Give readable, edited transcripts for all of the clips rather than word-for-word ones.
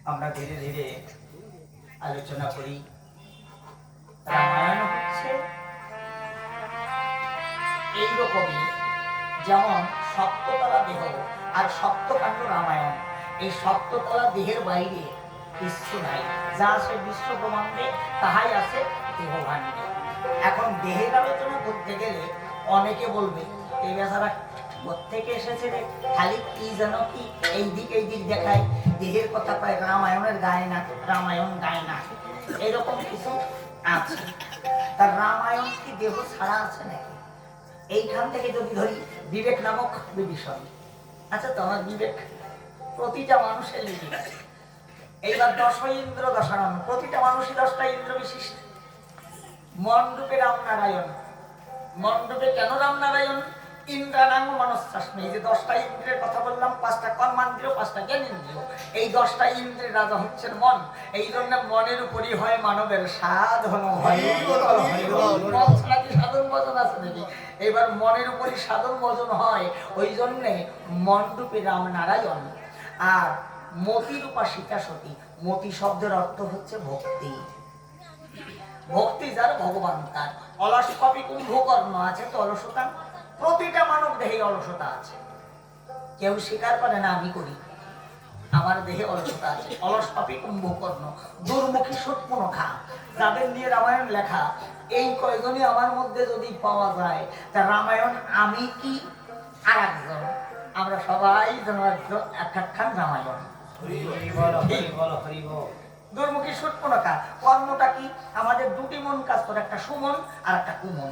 আমরা ধীরে ধীরে আলোচনা করি। রামায়ণ হচ্ছে এইরকমই, যেমন সপ্ততলা দেহ আর সপ্তকাণ্ড রামায়ণ। এই সপ্ততলা দেহের বাইরে কিছু নাই, যা আছে বিশ্ব ব্রহ্মাণ্ডে তাহাই আছে দেহভাণ্ডে। এখন দেহের আলোচনা করতে গেলে অনেকে বলবে এই বেচারা কোত্থেকে এসেছে রে, খালি কি যেন কি এই দিক দেখায়, দেহের কথা পায়, রামায়ণের গায় না, রামায়ণ গায় না, এরকম কিছু আছে। তার রামায়ণ কি দেহ ছাড়া আছে নাকি? এইখান থেকে যদি ধরি বিবেক নামক বিভীষণ, আচ্ছা তোমার বিবেক প্রতিটা মানুষের লিখে আছে। এইবার 10 ইন্দ্র দশানন, প্রতিটা মানুষই 10টা ইন্দ্র বিশিষ্ট। মণ্ডপে রামনারায়ণ, মণ্ডপে কেন রামনারায়ণ? ইন্দ্রাণাঙ্গ মনস্যাস্মি, এই যে 10টা ইন্দ্রের কথা বললাম, 5টা কর্মান্দ্রিয়, 5টা জ্ঞানেন্দ্রিয়, এই 10টা ইন্দ্রের রাজা হচ্ছেন মন। এই জন্য মনের উপরই হয় মানবের সাধন। সাধন ভজন আছে নাকি? এবার মনের উপরই সাধন ভজন হয়, ওই জন্যে মণ্ডপে রামনারায়ণ। আর মতির উপাসিকা সতী, মতি শব্দের অর্থ হচ্ছে ভক্তি। ভক্তি যার ভগবান তার। অলস কপি কুম্ভকর্ণ আছে তো অলসতা, প্রতিটা মানব দেহে অলসতা আছে। কেউ স্বীকার করে না আমি করি, আমার দেহে অলসতা আছে। অলস কপি কুম্ভকর্ণ, দুর্মুখী শূর্পণখা, যাদের নিয়ে রামায়ণ লেখা, এই কয়জনই আমার মধ্যে যদি পাওয়া যায়, তা রামায়ণ আমি কি আর একজন, আমরা সবাই যেন একখান রামায়ণ। দুর্মুখী শূর্পণখা, কর্মটা কি? আমাদের দুটি মন কাজ করে, একটা সুমন আর একটা কুমন।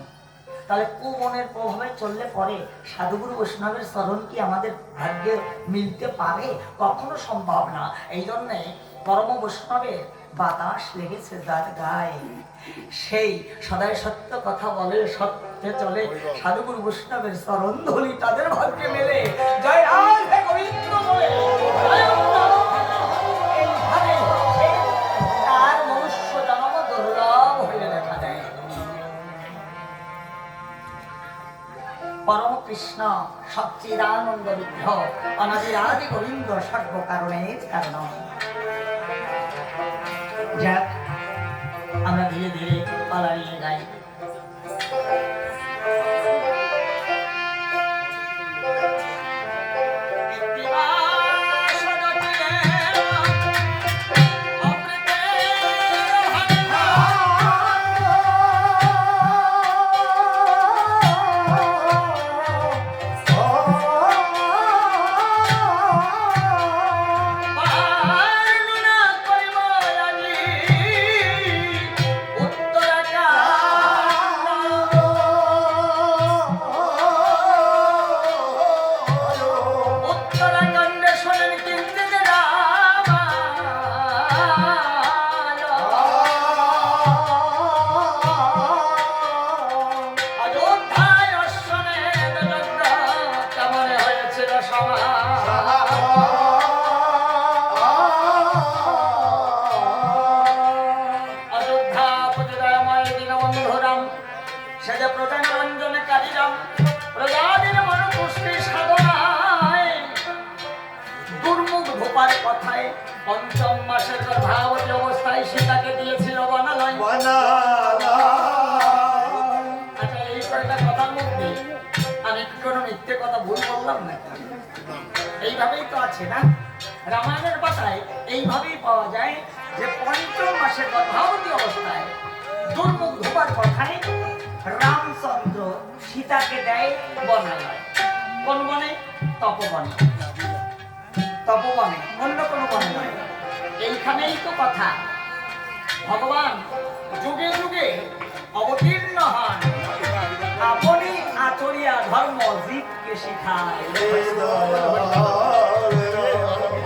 তাহলে কুমনের প্রভাবে চললে পরে সাধুগুরু বৈষ্ণবের চরণ কি আমাদের ভাগ্যে মিলতে পারে? কখনো সম্ভব না। এই জন্যে পরম বৈষ্ণবের বাতাস লেগেছে যার গায়ে, সেই সদাই সত্য কথা বলে, সত্যে চলে, সাধুগুরু বৈষ্ণবের চরণ ধলি তাদের ভাগ্যে মেলে। জয় রাধে গোবিন্দ বলে তার মনুষ্য জন্ম দুর্লভ হয়ে দেখা দেয়। পরম কৃষ্ণ সচ্চিদানন্দ বিগ্রহ, অনাদি আদি গোবিন্দ সর্ব কারণের কারণ। যাক, আমরা ধীরে ধীরে পালাইয়ে যাই। পঞ্চম মাসের গর্ভাবতী অবস্থায় সীতাকে দিয়েছিল বনালয়। আচ্ছা, এই কয়টা কথার মধ্যে আমি কি কোনো মিথ্যে কথা ভুল বললাম না? এইভাবেই তো আছে না রামায়ণের পাতায়, এইভাবেই পাওয়া যায় যে পঞ্চম মাসের গর্ভাবতী অবস্থায় দুর্মুখ ধোবার কথায় রামচন্দ্র সীতাকে দেয় বনালয়। কোন বনে? তপবনে। তপবনে, অন্য কোনো বনে নয়। এইখানেই তো কথা, ভগবান যুগে যুগে অবতীর্ণ হন, আপনি আচরিয়া ধর্ম জীবকে শিখায়।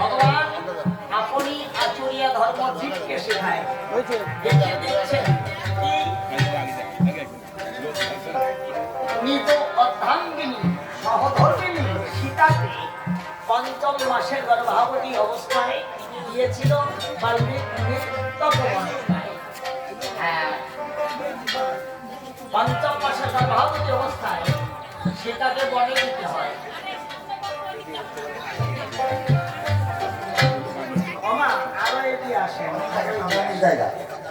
ভগবান আপনি আচরিয়া ধর্ম জীবকে শেখায়। দেখিয়ে দিচ্ছেন কি নিত অর্ধাঙ্গিনী সহধর্মিনী সীতাকে পঞ্চম মাসের গর্ভাবতী অবস্থায় দিয়েছিল বাল্মীকি তপবনে। পঞ্চম মাসের গর্ভাবতী অবস্থায় সীতাকে বনে দিতে হয়। আরো আসেন। জায়গা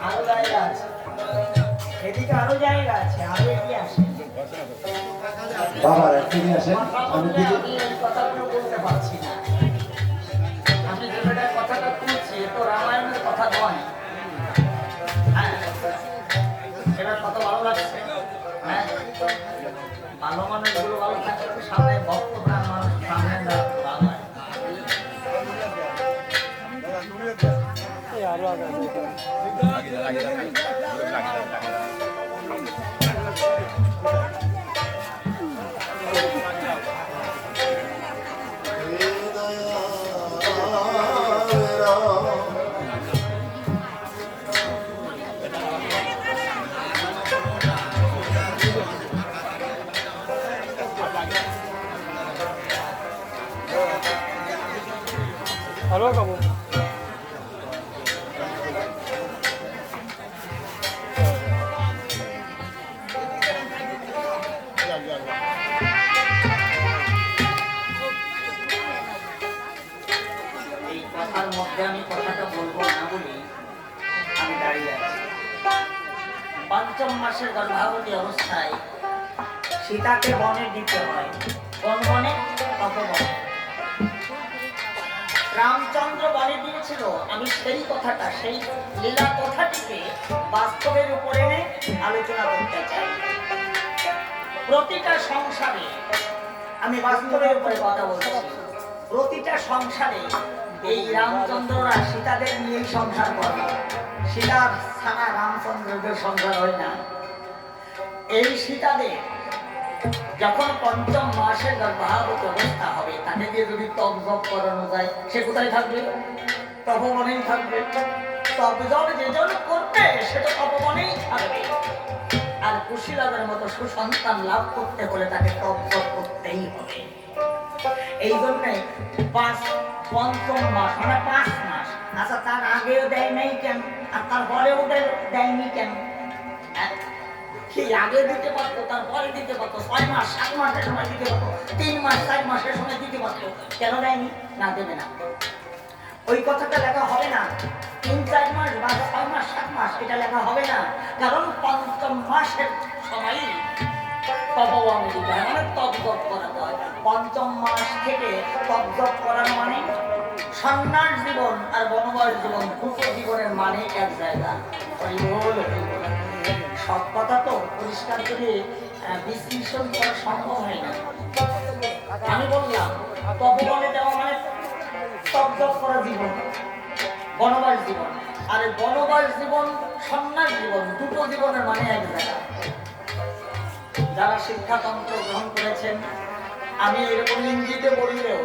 আরো জায়গা আছে, এদিকে আরো জায়গা আছে, আরো এগিয়ে আসেন। বাবা তিনি আসেন। আমি এই কথাগুলো বলতে পারছি না। আমি যেটা কথাটা তুলছি তো রামায়ণের কথা নয়। হ্যাঁ, এবার কত ভালো লাগছে। হ্যাঁ, ভালো মানুষগুলো ভালো থাকলে সামনে ভক্ত প্রাণ মানুষ সামনে ভালো হয়। Halo kamu. এই কথার মধ্যে আমি কথাটা বলবো না বলে আমি দাঁড়িয়ে আছি। পঞ্চম মাসের গর্ভবতী অবস্থায় সীতাকে বনে দিতে হয়। কোন বনে? তপবনে। রামচন্দ্র বনে দিয়েছিল। আমি সেই কথাটা, সেই লীলা কথাটিকে বাস্তবের উপরে এনে আলোচনা করতে চাই। প্রতিটা সংসারে, আমি বাস্তবের উপরে কথা বলছি, প্রতিটা সংসারে এই রামচন্দ্ররা সীতাদের নিয়েই সংসার করে। সীতার ছাড়া রামচন্দ্রদের সংসার হয় না। এই সীতাদের যখন পঞ্চম মাসের গর্ভবতী অবস্থা হবে, তাকে দিয়ে যদি তপ জপ করানো যায়, সে কোথায় থাকবে? তপবনেই থাকবে। তপ জপ যেজন করবে সে তো তপবনেই থাকবে। আর কুশীলতার মতো সুসন্তান লাভ করতে হলে তাকে তপ জপ করতেই হবে। এই জন্যে পঞ্চম মাস মানে 5 মাস। আচ্ছা, তার আগেও দেয় নাই কেন? আর তারপরেও দেয়নি কেন? কি আগে দিতে পারতো, তারপরে দিতে পারতো, 6 মাস 7 মাসের সময় দিতে পারতো, 3 মাস 4 মাসের সময় দিতে পারতো। কেন দেয়নি? না, দেবে না। ওই কথাটা লেখা হবে না। 3-4 মাস বা 6 মাস 7 মাস এটা লেখা হবে না। কারণ পঞ্চম মাসের সময় তপবনে দিতে হয়, মানে তপ জপ করাতে হয়। পঞ্চম মাস থেকে তপ জপ করানো মানে সন্ন্যাস জীবন আর বনবাস জীবন, দুটো জীবনের মানে এক জায়গা। সব কথা তো পরিষ্কার করে বিশ্লেষণ করা সম্ভব হয় না। আমি বললাম তপবনে যাওয়া মানে তপ জপ করা জীবন, বনবাস জীবন। আর বনবাস জীবন, সন্ন্যাস জীবন, দুটো জীবনের মানে এক জায়গা। যারা শিক্ষাতন্ত্র গ্রহণ করেছেন, আমি এরকম ইংরেজিতে বললেও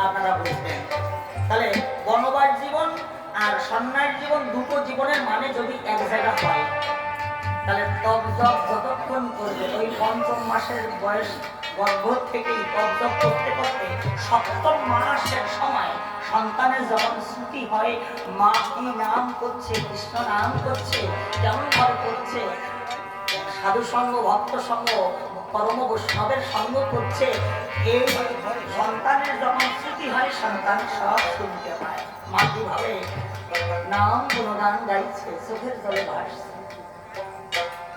আপনারা বুঝবেন। তাহলে বনবাস জীবন আর সন্ন্যাস জীবন, দুটো জীবনের মানে যদি এক জায়গা হয়, তাহলে তপ জপ যতক্ষণ করবে, ওই পঞ্চম মাসের বয়স গর্ভ থেকেই তপ জপ করতে করতে 7ম মাসের সময় সন্তানের যখন ছুটি হয়, মা কি নাম করছে, কৃষ্ণ নাম করছে, কেমন ভাবে করছে, সাধু সঙ্গ, ভক্ত সঙ্গ, পরম বৈষ্ণবের সঙ্গ করছে, এই সন্তানের যখন ছুটি হয়, সন্তান সব শুনতে পায়। মা কিভাবে নাম গুণগান গাইছে, চোখের জলে ভাসছে।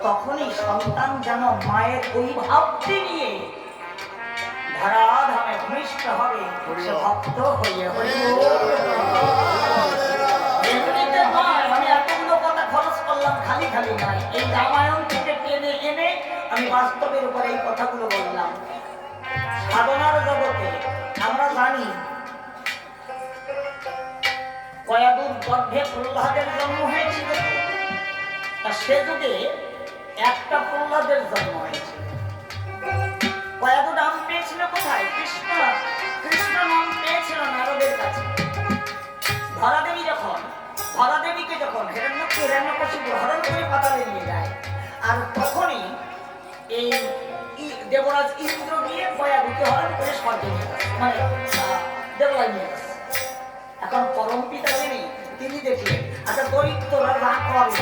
তখনই সন্তান যেন মায়ের ওই ভাবটি নিয়ে ধরাধামে ভূমিষ্ঠ হবে, সে ভক্ত হয়ে এমনিতে নয়। আমি এতগুলো কথা খরচ করলাম খালি খালি নয়। এই রামায়ণ থেকে টেনে এনে আমি বাস্তবের উপরে এই কথাগুলো বললাম। সাধনার জগতে আমরা জানি কয়াদুর গর্ভে প্রহ্লাদের জন্ম হয়েছিল। তা সে যুগে একটা প্রহ্লাদের জন্ম হয়েছিল। কয়াদু নাম পেয়েছিল কোথায়? কৃষ্ণ। কৃষ্ণ নাম পেয়েছিল নারদের কাছে। ধরাদেবীকে যখন হিরণ্যকশিপু হরণ করে পাতালে নিয়ে যায়, আর তখনই এই দেবরাজ ইন্দ্র গিয়ে কয়াদুকে হরণ করে স্বর্গে নিয়ে গেছে, মানে দেবলায় নিয়ে গেছে। এখন পরম পিতা তিনি দেখলেন, আচ্ছা দৈত্যরা যা করে,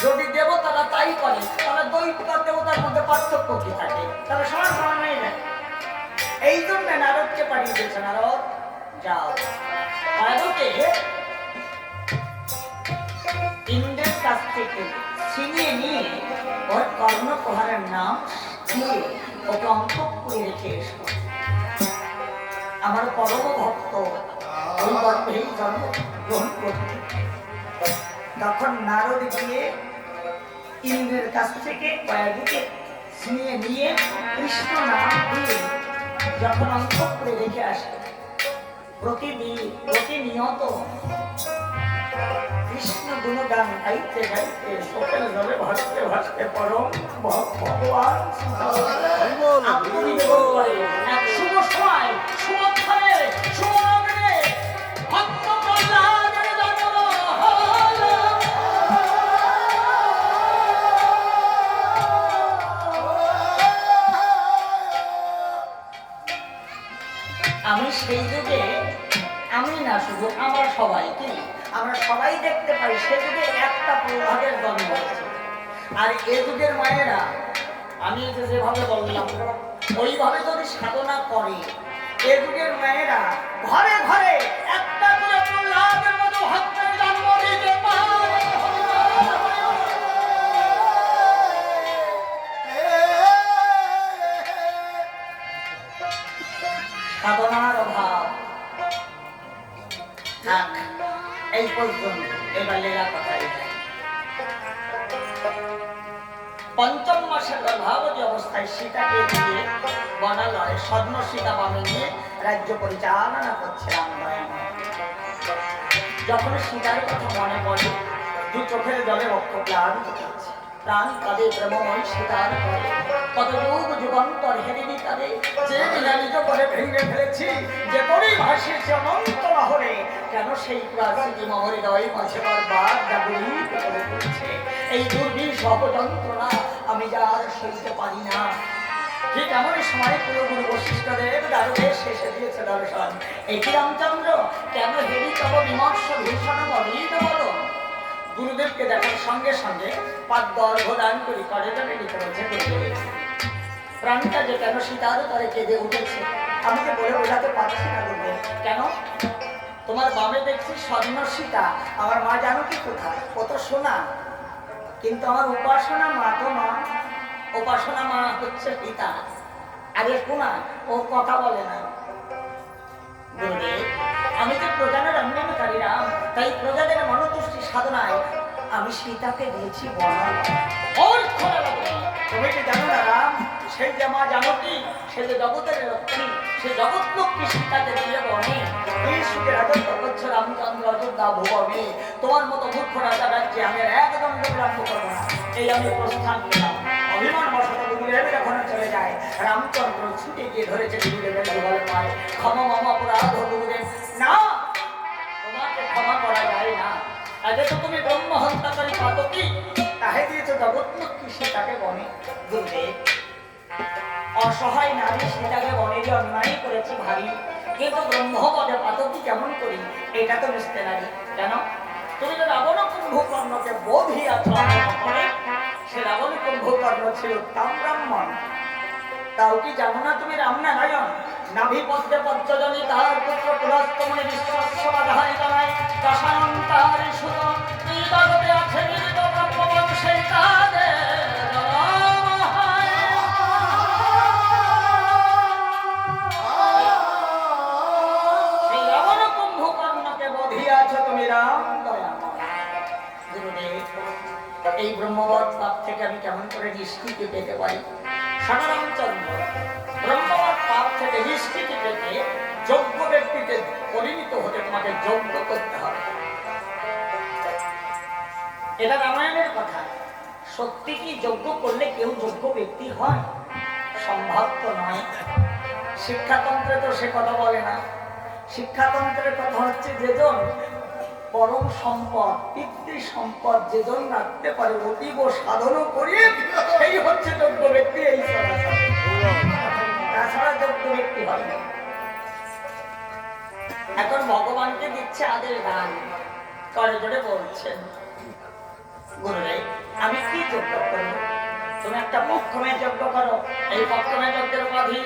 যদি দেবতারা তাই করে, তাহলে দৈত্য আর দেবতার মধ্যে পার্থক্য কি থাকে? তাহলে সমান সমান হয়ে যায়। এই জন্য নারদকে পাঠিয়ে দিয়েছে, নারদ যাও কয়াদুকে ইন্দ্রের কাছ থেকে ছিনিয়ে নিয়ে ওর কর্ণপ্রহারের নাম দিয়ে ওকে অন্তঃপুরে রেখে এসো। আমার পরম ভক্ত ওই গর্ভেই জন্মগ্রহণ করতে। তখন নারদ গিয়ে ইন্দ্রের কাছ থেকে কয়েকদিকে ছিনিয়ে নিয়ে কৃষ্ণ নাম দিয়ে যখন অন্তঃপুরে রেখে আসে, প্রতিনিয়ত কৃষ্ণ গুণগান গাইতে গাইতে চোখের জলে ভাসতে ভাসতে পরম ভগবান আত্মনিবেদন করে। এক শুভ সময় শুভক্ষণে শুভলগ্নে ভক্ত প্রহ্লাদের জন্ম হলো। আমি সেই যুগে, আমি না শুধু আমার সবাইকে, আমরা সবাই দেখতে পাই সে যুগে একটা প্রহ্লাদের জন্ম হয়েছে। আর এ যুগের মায়েরা, আমি যেভাবে বললাম ওইভাবে যদি সাধনা করে, এ যুগের মায়েরা ঘরে ঘরে একটা করে প্রহ্লাদের মতো ভক্তের জন্ম দিতে পারে। সাধনার অভাব থাক, এই পর্যন্ত। এবার লীলা কথাই পঞ্চম মাসের গর্ভাবতী অবস্থায় সীতাকে দিয়ে বনালয়ে স্বর্ণ সীতা বামে নিয়ে রাজ্য পরিচালনা করছে রামায়ণ। যখন সীতার কথা মনে পড়ে, দু চোখের জলে রক্ষ প্লাবিত করছে। প্রাণ কাঁদে প্রেমময় সীতার করে, কত যুগ যুগান্তর হেরিনি তাদের যে নিজ করে ভেঙে ফেলেছি, যে করেই ভাসিয়েছে অনন্ত লহরে। কেন সেই প্রাচীন হৃদয় মাঝে বারবার জাগরিত করে তুলছে। এই দুর্বিষহ যন্ত্রণা আমি যার সইতে পারি না। ঠিক এমনই সময় কুলগুরু বশিষ্ঠদেব দ্বারকে শেষে দিয়েছে দর্শন। এটি রামচন্দ্র কেন হেরি তব বিমর্ষ ভীষণ বলিত বলো। গুরুদেবকে দেখার সঙ্গে সঙ্গে পাদ্য দান করি করে যাবে লিখে রয়েছে গুরুদেব। প্রাণটা যে কেন সীতার তারে কেঁদে উঠেছে আমি তো বলে বোঝাতে পারছি না গুরুদেব। কেন? তোমার বামে দেখছি স্বর্ণ সীতা, আমার মা জানো কি কোথায়? কত সোনা, কিন্তু আমার উপাসনা মা তো নয়। উপাসনা মা হচ্ছে পিতা, আর এ কোনা ও কথা বলে না। গুরুদেব, আমি যে প্রজানের অন্যান্যকারী রাম, তাই প্রজাদের মনোতুষ্টি সাধনায় আমি সীতাকে দিয়েছি বর্ণনা। ওর খোলা লাগে তুমি কি জানো না রাম, সেই যে মা জানকী, সে যে জগতের লক্ষ্মী, সে জগৎ লক্ষ্মী সীতাকে দিয়ে বনে এই সুখে রাজত্ব করছে রামচন্দ্র অযোধ্যা ভুবনে। তোমার মতো মূর্খ রাজা রাজ্যে আমি একদম গ্রাম্য করবো না, এই আমি প্রস্থান পেলাম। অভিমান বসত গুরুদেব যখন চলে যায়, রামচন্দ্র ছুটে গিয়ে ধরেছে গুরুদেবের যুগল পায়। ক্ষমা মামা অপরাধ গুরুদেব, না তোমাকে ক্ষমা করা যায় না। আগে তো তুমি ব্রহ্ম হত্যাকারী পাতকী, তাহে দিয়েছ জগৎ লক্ষ্মী সীতাকে বনে। গুরুদেব, অসহায় নারী সীতাকে বনে যে অন্যায় করেছি ভাবি, কিন্তু ব্রহ্মপদে পাতকী কেমন করি এটা তো বুঝতে লাগে। কেন? তুমি তো রাবণ কুম্ভকর্ণকে বোধিয়াছ, সে রাবণ কুম্ভকর্ণ ছিল তাম ব্রাহ্মণ। তাও কি জানো না তুমি রামনারায়ণ? নাভি পদ্মে পদ্মজনী তার পুত্র পুরস্তমনে বিশ্বস্বধারী তনায় দশানন তার সুত এই জগতে আছে নিহিত ব্রহ্মবন সেই তাদের সেই রাবণ কুম্ভকর্ণকে বধিয়াছ তুমি রাম দয়াময়। গুরুদেব, এই ব্রহ্মবৎ পাপ থেকে আমি কেমন করে নিষ্কৃতি পেতে পারি? রামচন্দ্র ব্রহ্মবৎ পাপ থেকে নিষ্কৃতি পেতে যোগ্য ব্যক্তিতে পরিণত হতে তোমাকে যোগ্য করতে হবে। এটা রামায়ণের কথা। সত্যি কি যোগ্য করলে কেউ যোগ্য ব্যক্তি হয়? সম্ভব তো নয়। শিক্ষাতন্ত্রে তো সে কথা বলে না। শিক্ষাতন্ত্রের কথা হচ্ছে যেজন পরম সম্পদ, পিতৃ সম্পদ যেজন রাখতে পারে, অতীব সাধন করিয়ে সেই হচ্ছে যোগ্য ব্যক্তি। এই তাছাড়া যোগ্য ব্যক্তি হয় না। এখন ভগবানকে দিচ্ছে আদেশ দান করে জোরে বলছেন, গুরুদেব আমি কি যজ্ঞ করবো? তুমি একটা পক্ষমে যজ্ঞ করো। এই পক্ষমে যজ্ঞের উপাধি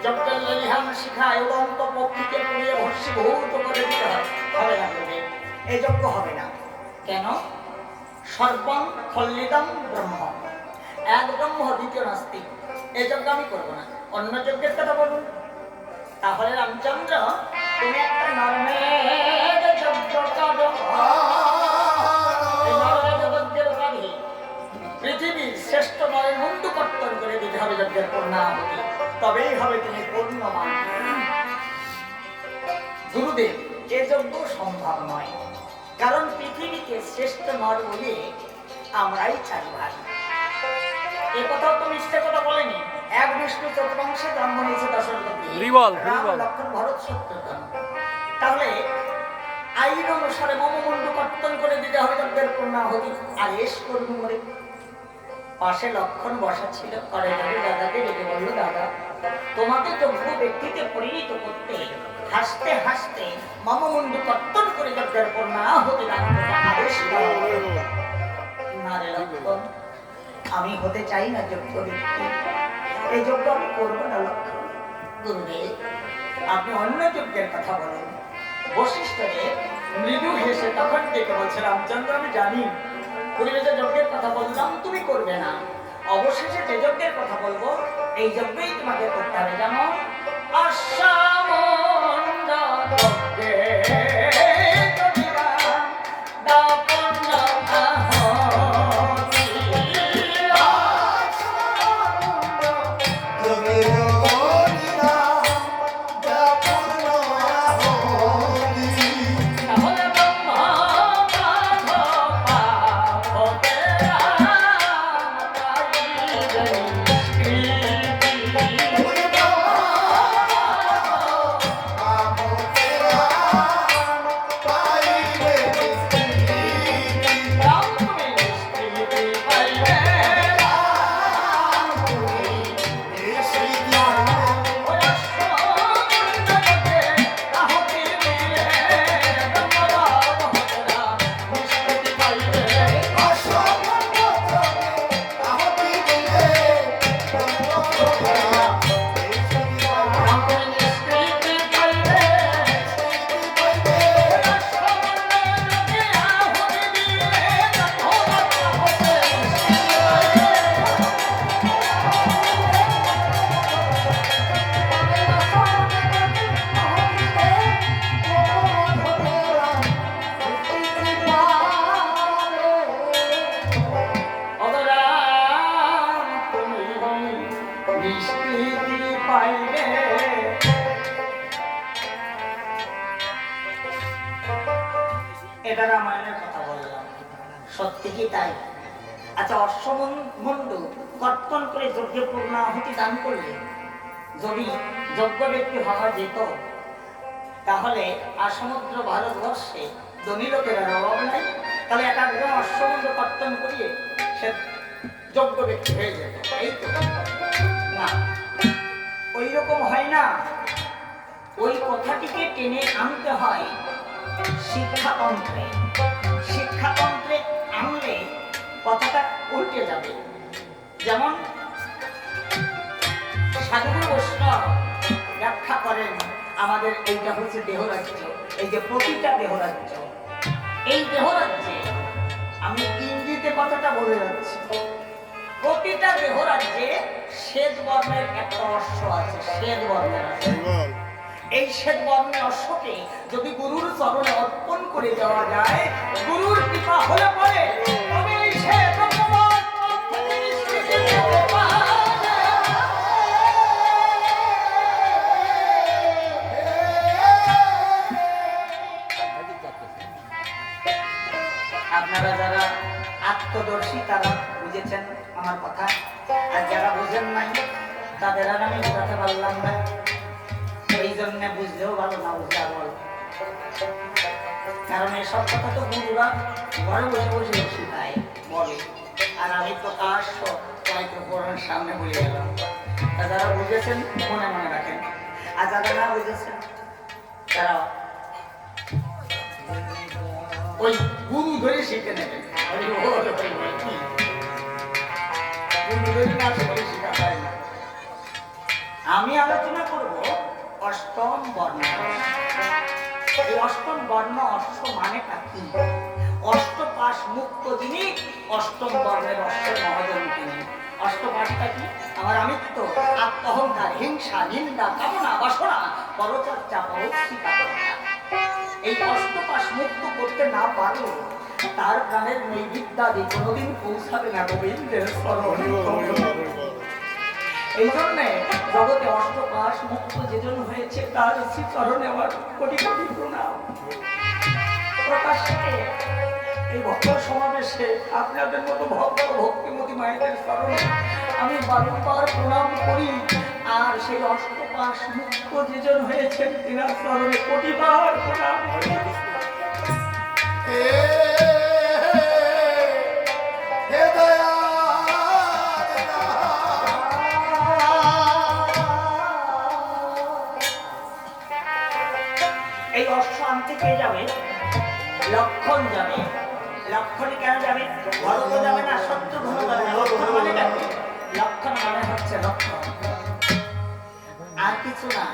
যজ্ঞের লেলিহান শিখায় উড়ন্ত পক্ষীকে পুড়িয়ে ভস্মীভূত করে দিতে হবে। হবে না গুরুদেব, এই যজ্ঞ হবে না। কেন? সর্বং খল্লিদম ব্রহ্ম, এক ব্রহ্ম দ্বিতীয় নাস্তিক, এই যজ্ঞ আমি করবো না, অন্য যজ্ঞের কথা বলুন। তাহলে রামচন্দ্র তুমি একটা নরমের যজ্ঞ করো। এই নরমের যজ্ঞের কাজে পৃথিবীর শ্রেষ্ঠ নরের মুন্ডু কর্তন করে দিতে হবে যজ্ঞের পূর্ণাহুতি, তবেই হবে তুমি পূর্ণমান। গুরুদেব, এ যজ্ঞ সম্ভব নয়, কারণ পৃথিবীকে শ্রেষ্ঠ নর বলে আমরাই চাই ভাই। এ কথাও তো মিথ্যে কথা বলেনি। এক বিষ্ণু চতুর্বংশে জন্ম নিয়েছে দশরথ, রাম লক্ষ্মণ ভরত শত্রুঘ্ন। তাহলে আইন অনুসারে মমমুন্ডু কর্তন করে দিতে হবে যজ্ঞের পূর্ণাহুতি। আর এস করবো মরে পাশে লক্ষণ বসা ছিল, করে যাবে দাদাকে ডেকে বললো, দাদা তোমাকে যোগ্য ব্যক্তিতে পরিণত করতে হাসতে হাসতে মমমুন্ডু কর্তন করে যজ্ঞের পূর্ণাহুতি দান করতে আদেশ দাও। না রে লক্ষণ, আমি হতে চাই না যোগ্য ব্যক্তি, এই যজ্ঞ আমি করবো না লক্ষণ। গুরুদেব, আপনি অন্য যজ্ঞের কথা বলেন। বশিষ্ঠদেব মৃদু হেসে তখন ডেকে বলছে, রামচন্দ্র আমি জানি পূর্বে যে যজ্ঞের কথা বললাম তুমি করবে না, অবশেষে যে যজ্ঞের কথা বলবো এই যজ্ঞই তোমাকে করতে হবে। যেমন অশ্বমন্ড যজ্ঞে এটা রামায়ণের কথা বললাম, সত্যি কি তাই? আচ্ছা, অশ্বমন্ডু কর্তন করে যজ্ঞে পূর্ণাহুতি দান করলে যদি যোগ্য ব্যক্তি হওয়া যেত, তাহলে আর সমগ্র ভারতবর্ষে ধনী লোকের অভাব নাই। তাহলে এক একজন অশ্বমন্ডু কর্তন করিয়ে সে যোগ্য ব্যক্তি হয়ে যেত। এই তো না, ওই রকম হয় না। ওই কথাটিকে টেনে আনতে হয় শিক্ষাতন্ত্রে। শিক্ষাতন্ত্রে আনলে কথাটা উল্টে যাবে। যেমন সাধুগুরু বৈষ্ণব ব্যাখ্যা করেন, আমাদের এইটা হচ্ছে দেহরাজ্য, এই যে প্রতিটা দেহরাজ্য, এই দেহরাজ্যে আমি ইংরেজিতে কথাটা বলে যাচ্ছি, প্রতিটা দেহরাজ্যে শ্বেত বর্ণের একটা অশ্ব আছে, শ্বেত বর্ণের অশ্ব। এই শ্বেত বর্ণের অশ্বকে যদি গুরুর চরণে অর্পণ করে দেওয়া যায়, গুরুর কৃপা হলে পরে তবে এই শ্বেত আপনারা যারা আত্মদর্শী তারা বুঝেছেন আমার কথা, আর যারা বুঝেন নাই তাদের আর আমি বোঝাতে পারলাম না। এই জন্য বুঝলেও ভালো, না বুঝলে বল, কারণ এসব কথা তো গুরুরা ঘরে বসে বসে শিখায় বলে, আর আমি প্রকাশ্য মাইক্রোফোনের সামনে বলে গেলাম। যারা বুঝেছেন মনে মনে রাখেন, আর যারা না বুঝেছেন তারা ওই গুরু ধরে শিখে নেবেন। গুরু ধরে না শিখে শিখা হয় না। আমি আলোচনা করব অষ্টম বর্ণ। এই অষ্টম বর্ণ অশ্ব মানেটা কি? অষ্টপাশ মুক্ত যিনি, অষ্টম বর্ণের অশ্বের মহাজন তিনি। অষ্টপাশটা কি? আমার আমিত্ব, আত্মহংকার, হিংসা, নিন্দা, কামনা, বাসনা, পরচর্চা, পরশ্রিতা। এই অষ্টপাশ মুক্ত করতে না পারলে তার প্রাণের নৈবিদ্যাদি কোনোদিন পৌঁছাবে না গোবিন্দের শরণ। এই জন্যে জগতে অষ্টপাশ মুক্ত যেজন হয়েছে তার শ্রীচরণে আমার কোটি কোটি প্রণাম। প্রকাশ্যে এই ভক্ত সমাবেশে আপনাদের মতো ভক্ত ভক্তিমতী মায়েদের চরণে আমি বারংবার প্রণাম করি। আর সেই অষ্টপাশ মুক্ত যেজন হয়েছেন তিনার চরণে কোটিবার প্রণাম করি। এই অশ্ব আনতে কে যাবে? লক্ষণ যাবে। লক্ষণে কেন যাবে? ভরত যাবে না, শত্রুঘ্ন যাবে না। লক্ষণ মানে কি? লক্ষণ মানে হচ্ছে লক্ষণ, আর কিছু না।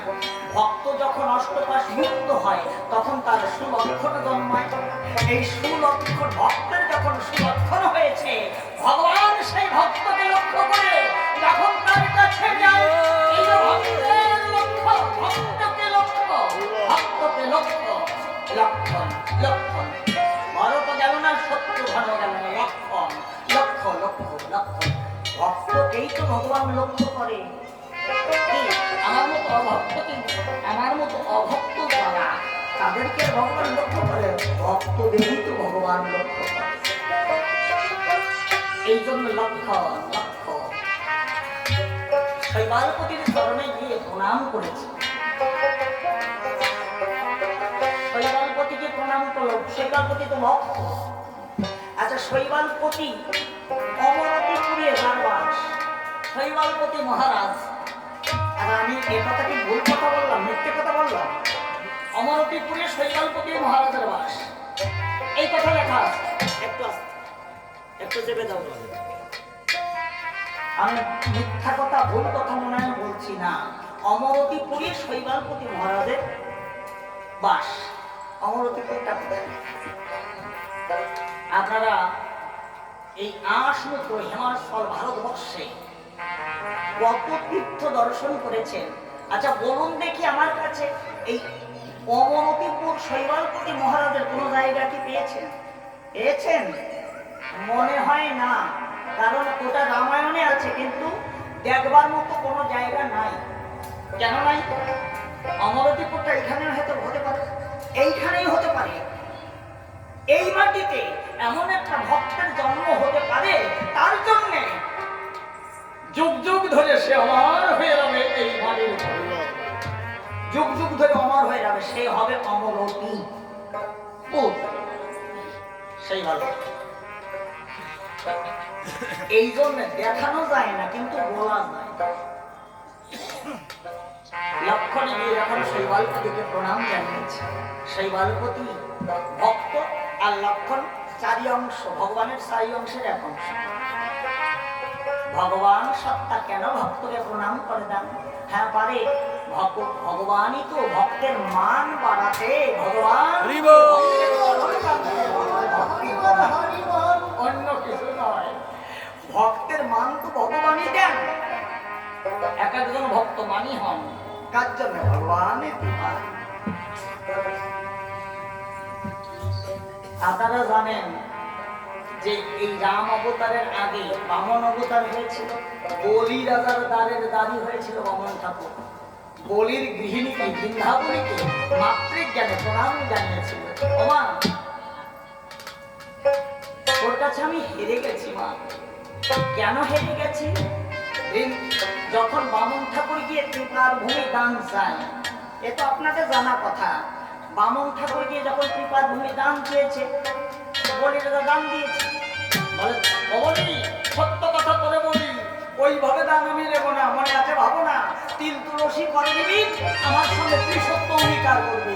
ভক্ত যখন অষ্টপাশ মুক্ত হয় তখন তার সুলক্ষণ জন্মায়। এই সুলক্ষণ ভক্তের যখন সুলক্ষণ হয়েছে, ভগবান সেই ভক্তকে লক্ষ্য করে যখন তার কাছে যায়, এই যে ভক্তের লক্ষ্য, ভক্তকে লক্ষ্য, ভক্তকে লক্ষ্য, লক্ষণ লক্ষণ। ভরত গেল না, শত্রুঘ্ন গেল না, লক্ষণ লক্ষ্য লক্ষ্য লক্ষণ। ভক্তকেই তো ভগবান লক্ষ্য করে। আমার মতো অভক্ত, কিন্তু আমার মতো অভক্ত যারা, তাদেরকে ভগবান লক্ষ্য করে, ভক্তদেরই তো ভগবান লক্ষ্য করে। এই জন্য লক্ষ্য লক্ষ্য। শৈবালপতির চরণে গিয়ে প্রণাম করেছে। শৈবালপতিকে প্রণাম করল। শৈবালপতি তো ভক্ত। আচ্ছা, শৈবালপতি অমরতিপুরে যার বাস, শৈবালপতি মহারাজ। আর আমি এ কথা কি ভুল কথা বললাম, মিথ্যে কথা বললাম? অমরতিপুরে শৈবালপতি মহারাজের বাস, এই কথা লেখা আছে। একটু চেপে দাও। আমি মিথ্যা কথা ভুল কথা মনে হয় বলছি না। অমরতিপুরে শৈবালপতি মহারাজের বাস। অমরতিপুরটা কোথায়? আপনারা এই আসমুদ্র হিমাচল ভারতবর্ষে কত তীর্থ দর্শন করেছেন? আচ্ছা বলুন দেখি আমার কাছে, এই অমরতিপুর শৈবালপতি মহারাজের কোন জায়গা কি পেয়েছেন? পেয়েছেন? মনে হয় না, কারণ ওটা রামায়ণে আছে, কিন্তু দেখবার মতো কোনো জায়গা নাই। কেন নাই? অমরতিপুরটা এখানে হয়তো হতে পারে, এইখানেই হতে পারে। এই মাটিতে এমন একটা ভক্তের জন্ম হতে পারে, তার জন্য যুগ যুগ ধরে সে অমর হয়ে যাবে। এই মাটির যুগ যুগ ধরে অমর হয়ে যাবে, সে হবে অমরতী। সেই ভালো। এই জন্য দেখানো যায় না, কিন্তু বলা যায়। লক্ষণে গিয়ে যখন শৈবালপতিকে প্রণাম জানিয়েছে, শৈবালপতি ভক্ত আর লক্ষণ চারি অংশ, ভগবানের চারি অংশের এক অংশ। ভগবান সত্তা কেন ভক্তকে প্রণাম করে দেন? হ্যাঁ পারে, ভগবানই তো ভক্তের মান বাড়াতে, ভগবান অন্য কিছু নয়। ভক্তের মান তো ভগবানই দেন। এক একজন ভক্ত মানি হন কার জন্য? ভগবানের কৃপা। আপনারা জানেন যে এই রাম অবতারের আগে বামন অবতার হয়েছিল। বলি রাজার দ্বারের দাঁড়ি হয়েছিল বামন ঠাকুর। বলির গৃহিণীকে, বৃন্দাবনীকে মাতৃজ্ঞানে প্রণাম জানিয়েছিল। মা, ওর কাছে আমি হেরে গেছি মা। কেন হেরে গেছি? যখন বামন ঠাকুর গিয়ে ত্রিপুরার ভূমি দান চায়, এ তো আপনাদের জানা কথা। বামন ঠাকুর গিয়ে যখন ত্রিপুরার ভূমি দান চেয়েছে, বলির রাজা দান দিয়েছে। বলি সত্য কথা করে বলি, ওইভাবে দান আমি নেব না। মনে আছে ভাবো না, তিল তুলসী করে দিবি, আমার সঙ্গে তুই সত্য অঙ্গীকার করবি।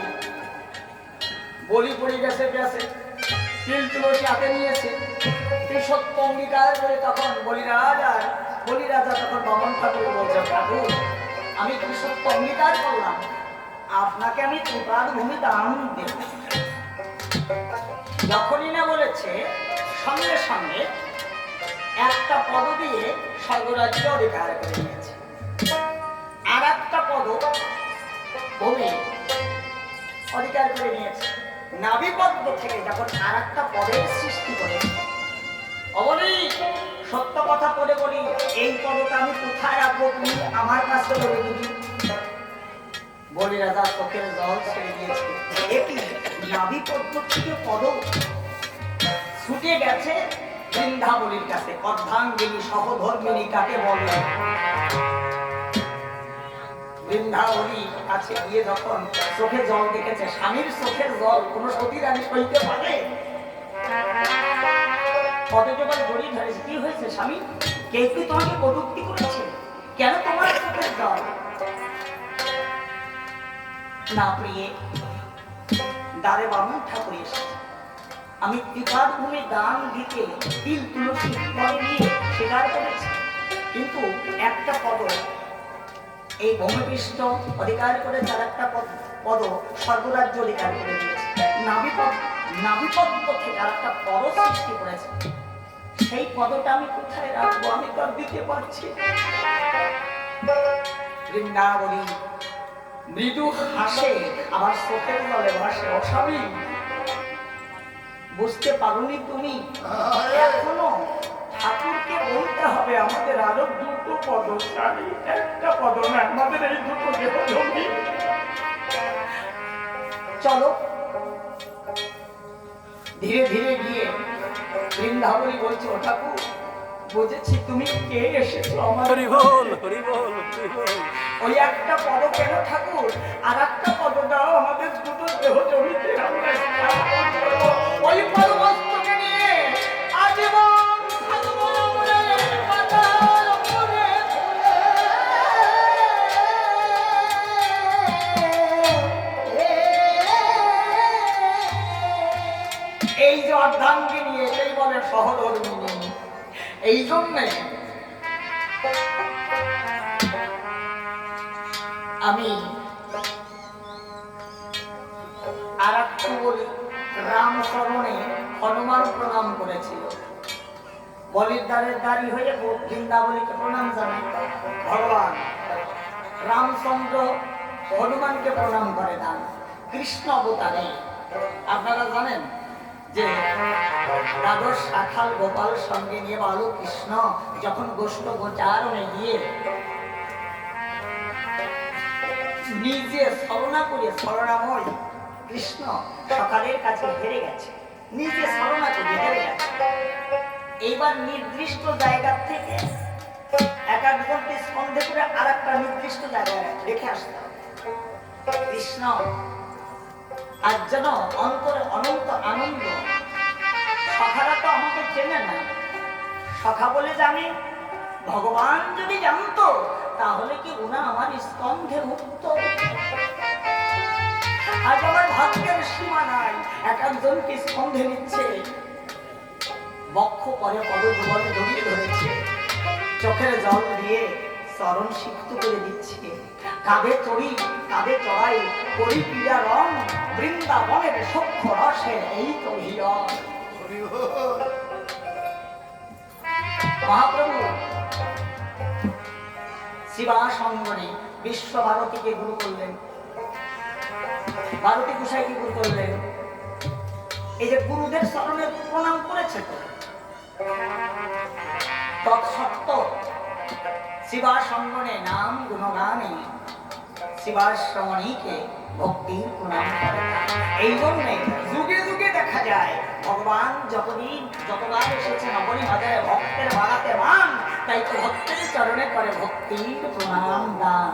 বলি পড়ে গেছে গেছে, তিল তুলসী হাতে নিয়েছে, তুই সত্য অঙ্গীকার করে। তখন বলি রাজা তখন বামন ঠাকুর বলছে, ঠাকুর আমি তুমি সত্য অঙ্গীকার করলাম, আপনাকে আমি ত্রিপাদ ভূমি দান দেব। যখনই না বলেছে সঙ্গে সঙ্গে একটা পদ দিয়ে স্বর্গরাজ্য অধিকার করে নিয়েছে, আর একটা পদ ভূমি অধিকার করে নিয়েছে। নাভিপদ্ম থেকে যখন আর একটা পদের সৃষ্টি করেছে, অবলি সত্য কথা বলে বলি, এই পদটা আমি কোথায় রাখবো তুমি আমার কাছে বলে দিবি। বলি রাজা চোখের জল ছেড়ে দিয়েছে। একটি নাভিপদ্ম থেকে পদ ছুটে গেছে বৃন্দাবলীর কাছে। অর্ধাঙ্গিনী সহধর্মিনী কাকে বলে? বৃন্দাবলী কাছে গিয়ে যখন চোখে জল দেখেছে, স্বামীর চোখের জল কোন সতী রানী সইতে পারে? পদজবাল জড়িয়ে ধরেছে। কি হয়েছে স্বামী? কেউ কি তোমাকে কটূক্তি করেছে? কেন তোমার চোখের জল? না প্রিয়ে, দ্বারে বামুন ঠাকুর এসেছে। আমি ত্রিপাদ ভূমি দান দিতে তিল তুলসী ফল নিয়ে স্বীকার করেছি, কিন্তু একটা পদ এই ভূমিপৃষ্ঠ অধিকার করে তার একটা পদ স্বর্গরাজ্য অধিকার করে দিয়েছে। নাভিপদ্ম থেকে আর একটা পদ সৃষ্টি করেছে। সেই পদটা আমি কোথায় রাখবো? আমি তো দিতে পারছি। বৃন্দাবলী মৃদু হাসে, আবার চোখের জলে ভাসে। অস্বামী, বুঝতে পারোনি তুমি? এখনো ঠাকুরকে বলতে হবে আমাদের আরো দুটো পদ চাই, একটা পদ না, আমাদের এই দুটো দেহ জমি। চলো। ধীরে ধীরে গিয়ে বৃন্দাবনী বলছে, ও ঠাকুর বুঝেছি তুমি কে এসেছো আমার। ওই একটা পদ কেন ঠাকুর? আর একটা পদ দাও, আমাদের দুটো দেহ জমিতে আমরা ওই পরবস্তকে নিয়ে আজীবন থাকবো পাতার উপরে। এই যে অর্ধাঙ্গিনী, এটাই বলে সহধর্মিনী। এই জন্যে আমি আর একটু বলি, রাম শরণে হনুমান প্রণাম করেছিল। বলির দ্বারের দাঁড়ি হয়ে বৃন্দাবলীকে প্রণাম জানাই। ভগবান রামচন্দ্র হনুমানকে প্রণাম করে দেন কৃষ্ণ অবতারে। আপনারা জানেন যে দ্বাদশ শাখাল গোপাল সঙ্গে নিয়ে বালক কৃষ্ণ যখন গোষ্ঠ গোচারণে গিয়ে নিজে ছলনা করে, ছলনাময় কৃষ্ণ সকালের কাছে হেরে গেছে, নিজে ছলনা করে হেরে গেছে। এইবার নির্দিষ্ট জায়গা থেকে এক একজনকে সন্দেহ করে আর একটা নির্দিষ্ট জায়গায় রেখে আসতে হবে। কৃষ্ণ আজ যেন অন্তরে অনন্ত আনন্দ। সখারা তো আমাকে চেনে না, সখা বলে জানে। ভগবান যদি জানতো তাহলে কি ওনা আমার স্কন্ধে উঠত? আজ আমার ভাগ্যের সীমা নাই, এক একজনকে স্কন্ধে নিচ্ছে, বক্ষ পরে পদযুগলে জড়িয়ে ধরেছে, চোখের জল দিয়ে চরণ সিক্ত করে দিচ্ছে। কাঁধে চড়ি, কাঁধে চড়াই করি পীড়া রং, বৃন্দাবনের সখ্য রসের এই তো হিরণ। মহাপ্রভু শিবাসঙ্গনে বিশ্বভারতীকে গুরু করলেন, ভারতী গোসাইকে গুরু করলেন। এই যে গুরুদের চরণে প্রণাম করেছে, তৎসত্ত্বেও শিবাসঙ্গনে নাম গুণগানে শিবাশ্রমণীকে ভক্তির প্রণাম করে। এই জন্যে যুগে যুগে দেখা যায় ভগবান যতদিন যতবার এসেছে নবনী বাজারে ভক্তের বাড়াতে মান, তাই তো ভক্তের চরণে করে ভক্তির প্রণাম দান।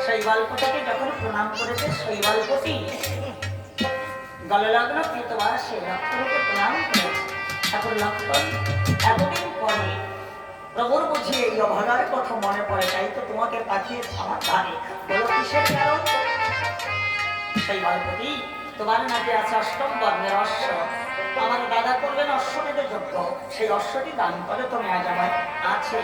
শৈবালপতিকে যখন প্রণাম করেছে, শৈবালপতি গললগ্ন কৃতবার সে লক্ষণকে প্রণাম করেছে। ঠাকুর লক্ষণ এতদিন পরে প্রভুর বুঝিয়ে এই অভাগার কথা মনে পড়ে, তাই তো তোমাকে পাঠিয়েছে আমার ধারে। বলো কিসের কারণ? শৈবালপতি তোমার নাকি আছে অষ্টম বর্ণের অশ্ব, আমার দাদা করবেন অশ্বমেধের যজ্ঞ, সেই অশ্বটি দান করে তুমি আজ আমার আছে।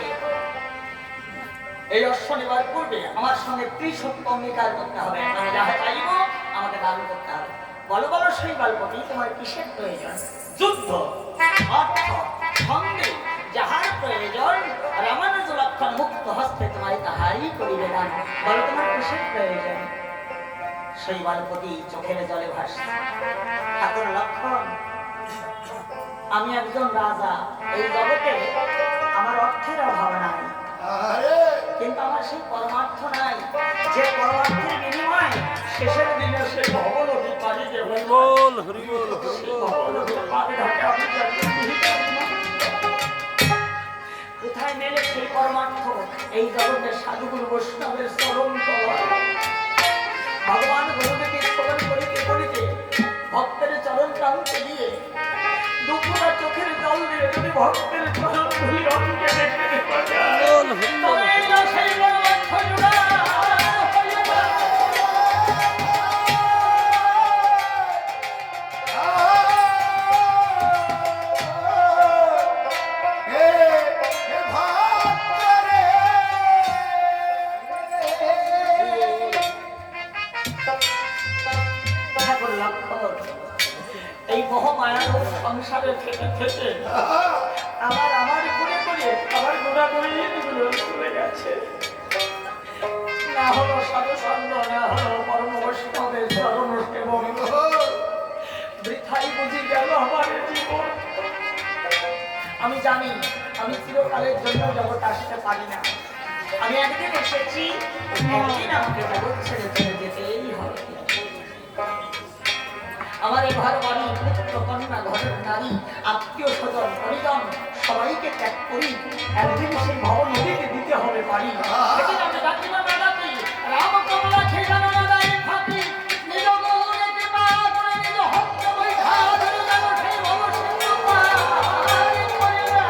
এই অশ্ব নেবার পূর্বে আমার সঙ্গে ত্রিসত্য অঙ্গীকার করতে হবে। আমি যাহা চাইব আমাকে দান করতে হবে। বলো বলো সেই গল্পটি, তোমার কিসের প্রয়োজন? যুদ্ধ, অর্থ, সঙ্গে যাহার প্রয়োজন রামানুজ লক্ষণ মুক্ত হস্তে তোমায় তাহাই করিবে দান। বলো তোমার কিসের প্রয়োজন? সেই গল্পটি চোখের জলে ভাসছে। ঠাকুর লক্ষণ, আমি একজন রাজা, এই জগতে আমার অর্থের অভাব নাই, কিন্তু আমার সেই পরমার্থ নাই যে পরমার্থের বিনিময় শেষের দিনে সেই ভগবতী পারি দেব। হরিবোল হরিবোল কোথায় মেলে সেই পরমার্থ? এই জগতের সাধুগুরু বৈষ্ণবের চরণ তলায় ভগবান গুরুদেবকে স্মরণ করিতে করিতে ভক্তের চরণ প্রান্তে দিয়ে দুপুরা চোখের জল দিয়ে যদি ভক্তের চরণ ধুলি রঙকে দেখতে পাওয়া যায়, তবে এটা সেই পরমার্থ জোড়া। এই মোহমায়ার সংসারে থেকে থেকে আমার ঘুরে ঘুরে আমার ঘোরা ঘুরে এগুলো চলে গেছে। না হলো সাধু সঙ্গ, না হলো পরম বৈষ্ণবের চরণ সেবন, বৃথাই বুঝি গেল আমার জীবন। আমি জানি আমি চিরকালের জন্য জগৎ আসতে পারি না। আমি একদিন এসেছি, একদিন আমাকে জগৎ ছেড়ে চলে যেতেই হবে। আমার এই ঘর বাড়ি, পুত্র কন্যা, ঘরের নারী, আত্মীয় স্বজন, পরিজন সবাইকে ত্যাগ করি, একদিন সেই ভব নদীকে দিতে হবে পারি। সেদিন আমি ডাকিব না ডাকি, রাম কমলা খেলানো না দায় ফাঁকি, নিজ মৌনে কৃপা করে নিজ হস্ত বৈঠা ধরে যেন সেই ভব সিন্ধু পার করিবে।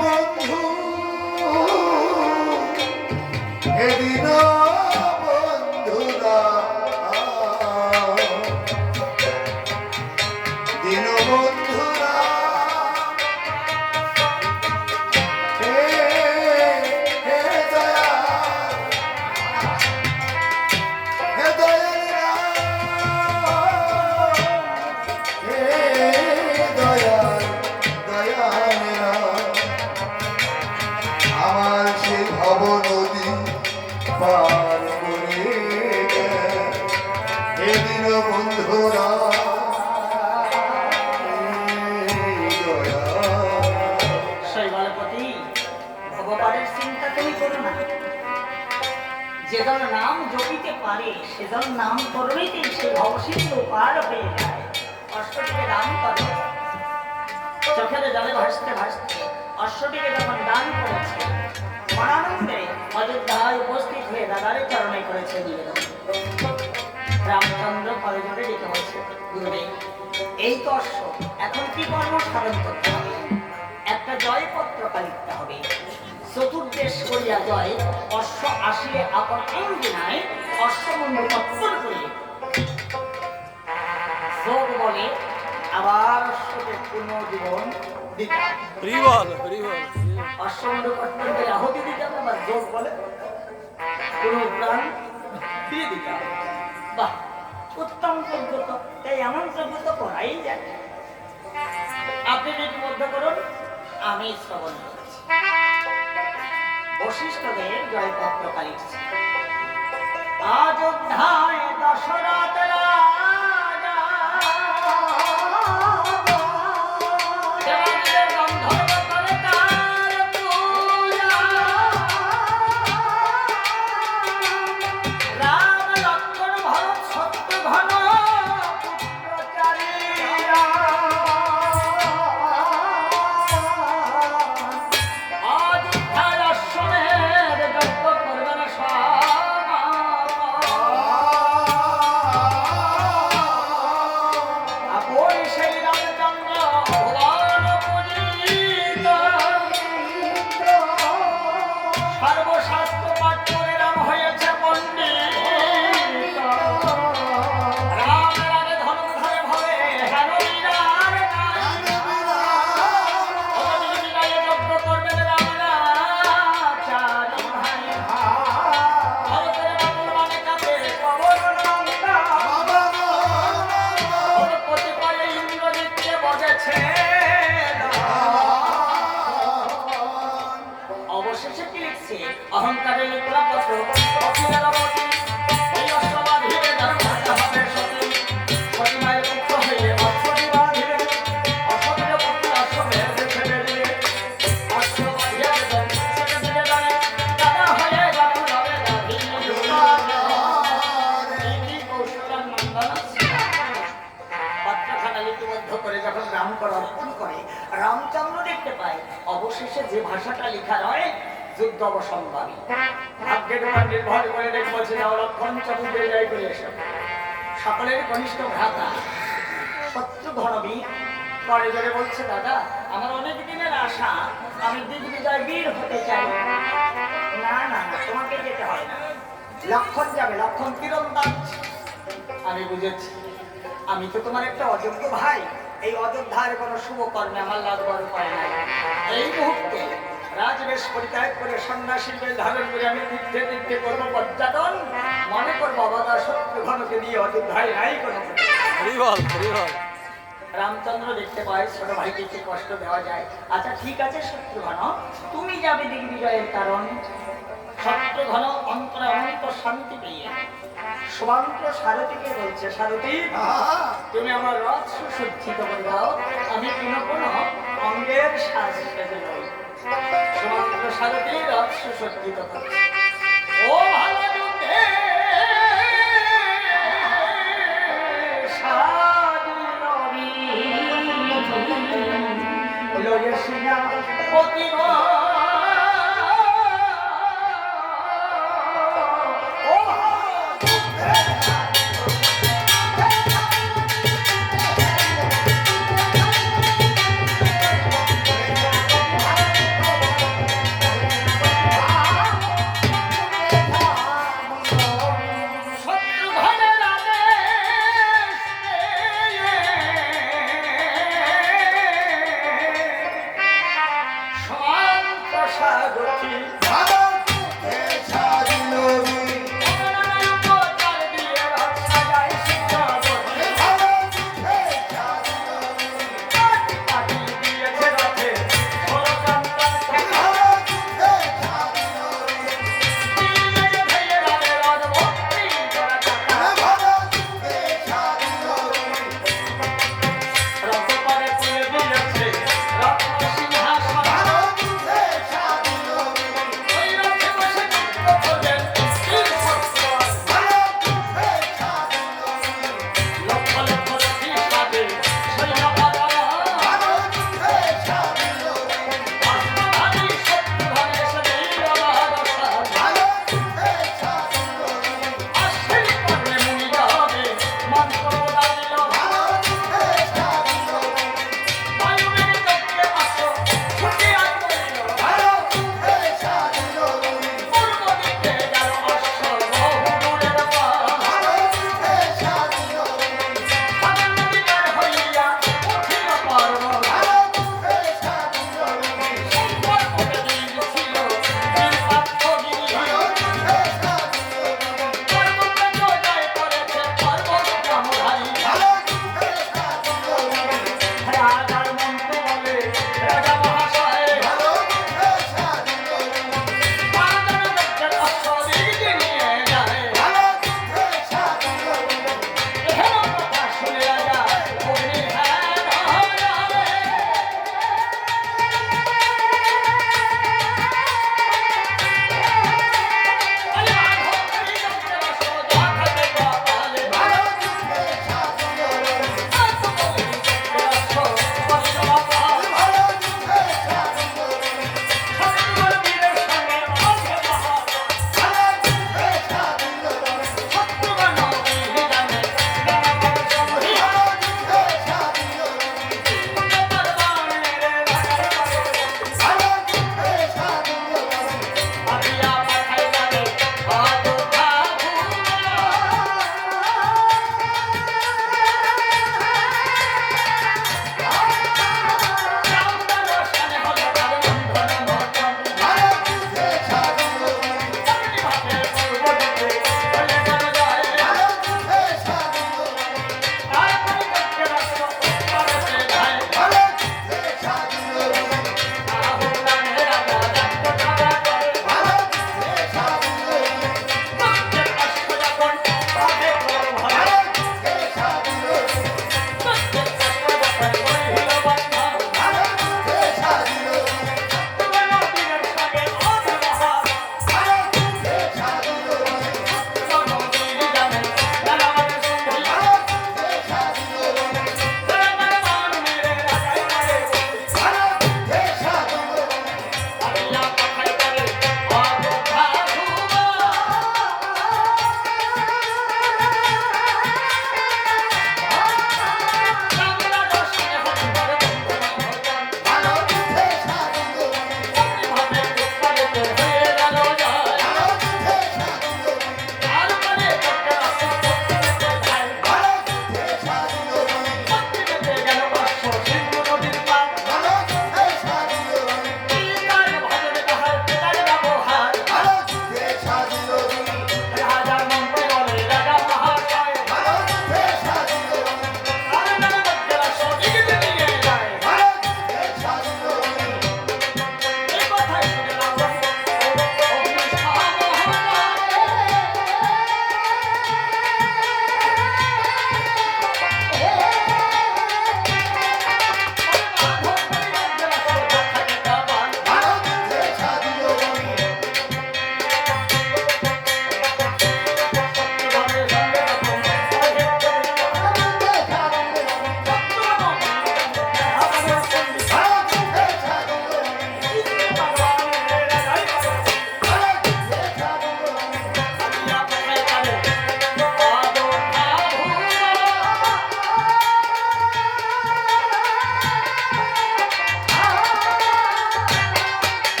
বন্ধু এদিন বন্ধুরা দিন বন্ধুরা হে হে দয়া হে দয়া হে দয়া দয়া আমার সেই ভব নদী পার করে এদিন বন্ধুরা শৈবালপতি, ভগবানের চিন্তা তুমি করো না। যেজন নাম জপিতে পারে সেজন নাম করলেই তিনি সেই ভবসিন্ধু পার হয়ে যায়। অশ্বটিকে দান করো। চোখের জলে ভাসতে ভাসতে অশ্বটিকে যখন দান করেছে, মনানন্দে অযোধ্যায় উপস্থিত হয়ে দাদারে চরণে করেছে নিবেদন। রামচন্দ্র কলেজরে ডেকে বলছে, গুরুদেব এই তো অশ্ব, এখন কি কর্ম সাধন করতে হবে? একটা জয়পত্রকা লিখতে হবে। চতুর্দেশ করিয়া জয়, অশ্ব আসিলে আপন অঙ্গিনায় অশ্বমুণ্ড পত্তন করিয়ে যোগ বলে আবার অশ্বকে পুনর্জীবন দিতে হবে। হরিবোল হরিবোল অশ্বমুণ্ড পত্তন করে আহুতি দিতে হবে, আবার যোগ বলে পুনঃপ্রাণ দিয়ে দিতে হবে। বাহ, উত্তম যোগ্য তো, তাই এমন যোগ্য তো করাই যায়। আপনি লিপিবদ্ধ করুন, আমি শ্রবণ করছি। বশিষ্ঠদের জয়পত্রকা লিখছে। অযোধ্যায় দশরথ রাজা দেবাদিদেব গন্ধর্ব করে তার পূজা। রাম লক্ষ্মণ ভরত শত্রুঘ্ন পুত্রচারীরা অযোধ্যার অশ্বমেধ যজ্ঞ করবেন সমাপন। লিখছে অহংকারে লিখলা পত্র অখিলের অপতি এই অশ্ববাধিরে যার ভাষা হবে সতী সতী মায়ের পুত্র হয়ে অশ্বতী বাঁধিলে অশ্বতীর পুত্র অশ্বমের দেখে বেরিয়ে অশ্ববাধিরে যার সেটা দিলে জানে দাদা হয়ে যাবে রবে দাবি এই কৌশলের নন্দন পত্রখানা লিপিবদ্ধ করে যখন রামকর অর্পণ করে রামচন্দ্র দেখতে পায় অবশেষে যে ভাষাটা লেখা রয় যুদ্ধ অবসম্ভাবী ভাগ্যের উপর নির্ভর করে দেখবছে না লক্ষণ চতুর্দে জয় করে এসে সকলের কনিষ্ঠ ভ্রাতা শত্রু ধনবীর পরে জোরে বলছে দাদা আমার অনেক দিনের আশা আমি দিগ্বিজয় বীর হতে চাই না না না তোমাকে যেতে হয় না লক্ষণ যাবে লক্ষণ তীরন্দাজ আমি বুঝেছি আমি তো তোমার একটা অযোগ্য ভাই এই অযোধ্যার কোনো শুভ কর্মে আমার লাগবার উপায় নাই এই মুহূর্তে রাজবেশ পরিত্যাগ করে সন্ন্যাসীর বেশ ধারণ করে আমি তীর্থে তীর্থে করবো পর্যটন মনে করবো অবদার শত্রুঘ্নকে দিয়ে অযোধ্যায় নাই কোনো হরিবল হরিবল রামচন্দ্র দেখতে পায় ছোট ভাইকে একটু কষ্ট দেওয়া যায় আচ্ছা ঠিক আছে শত্রুঘ্ন তুমি যাবে দিগ্বিজয়ের কারণ শত্রুঘ্ন অন্তরে অনন্ত শান্তি পেয়ে সুমন্ত্র সারথীকে বলছে সারথী তুমি আমার রথ সুসজ্জিত করে দাও আমি কোনো কোনো অঙ্গের সাজ সেজে নই সুমন্ত্র সারথী রথ সুসজ্জিত করে ও ভালো যুদ্ধে সমান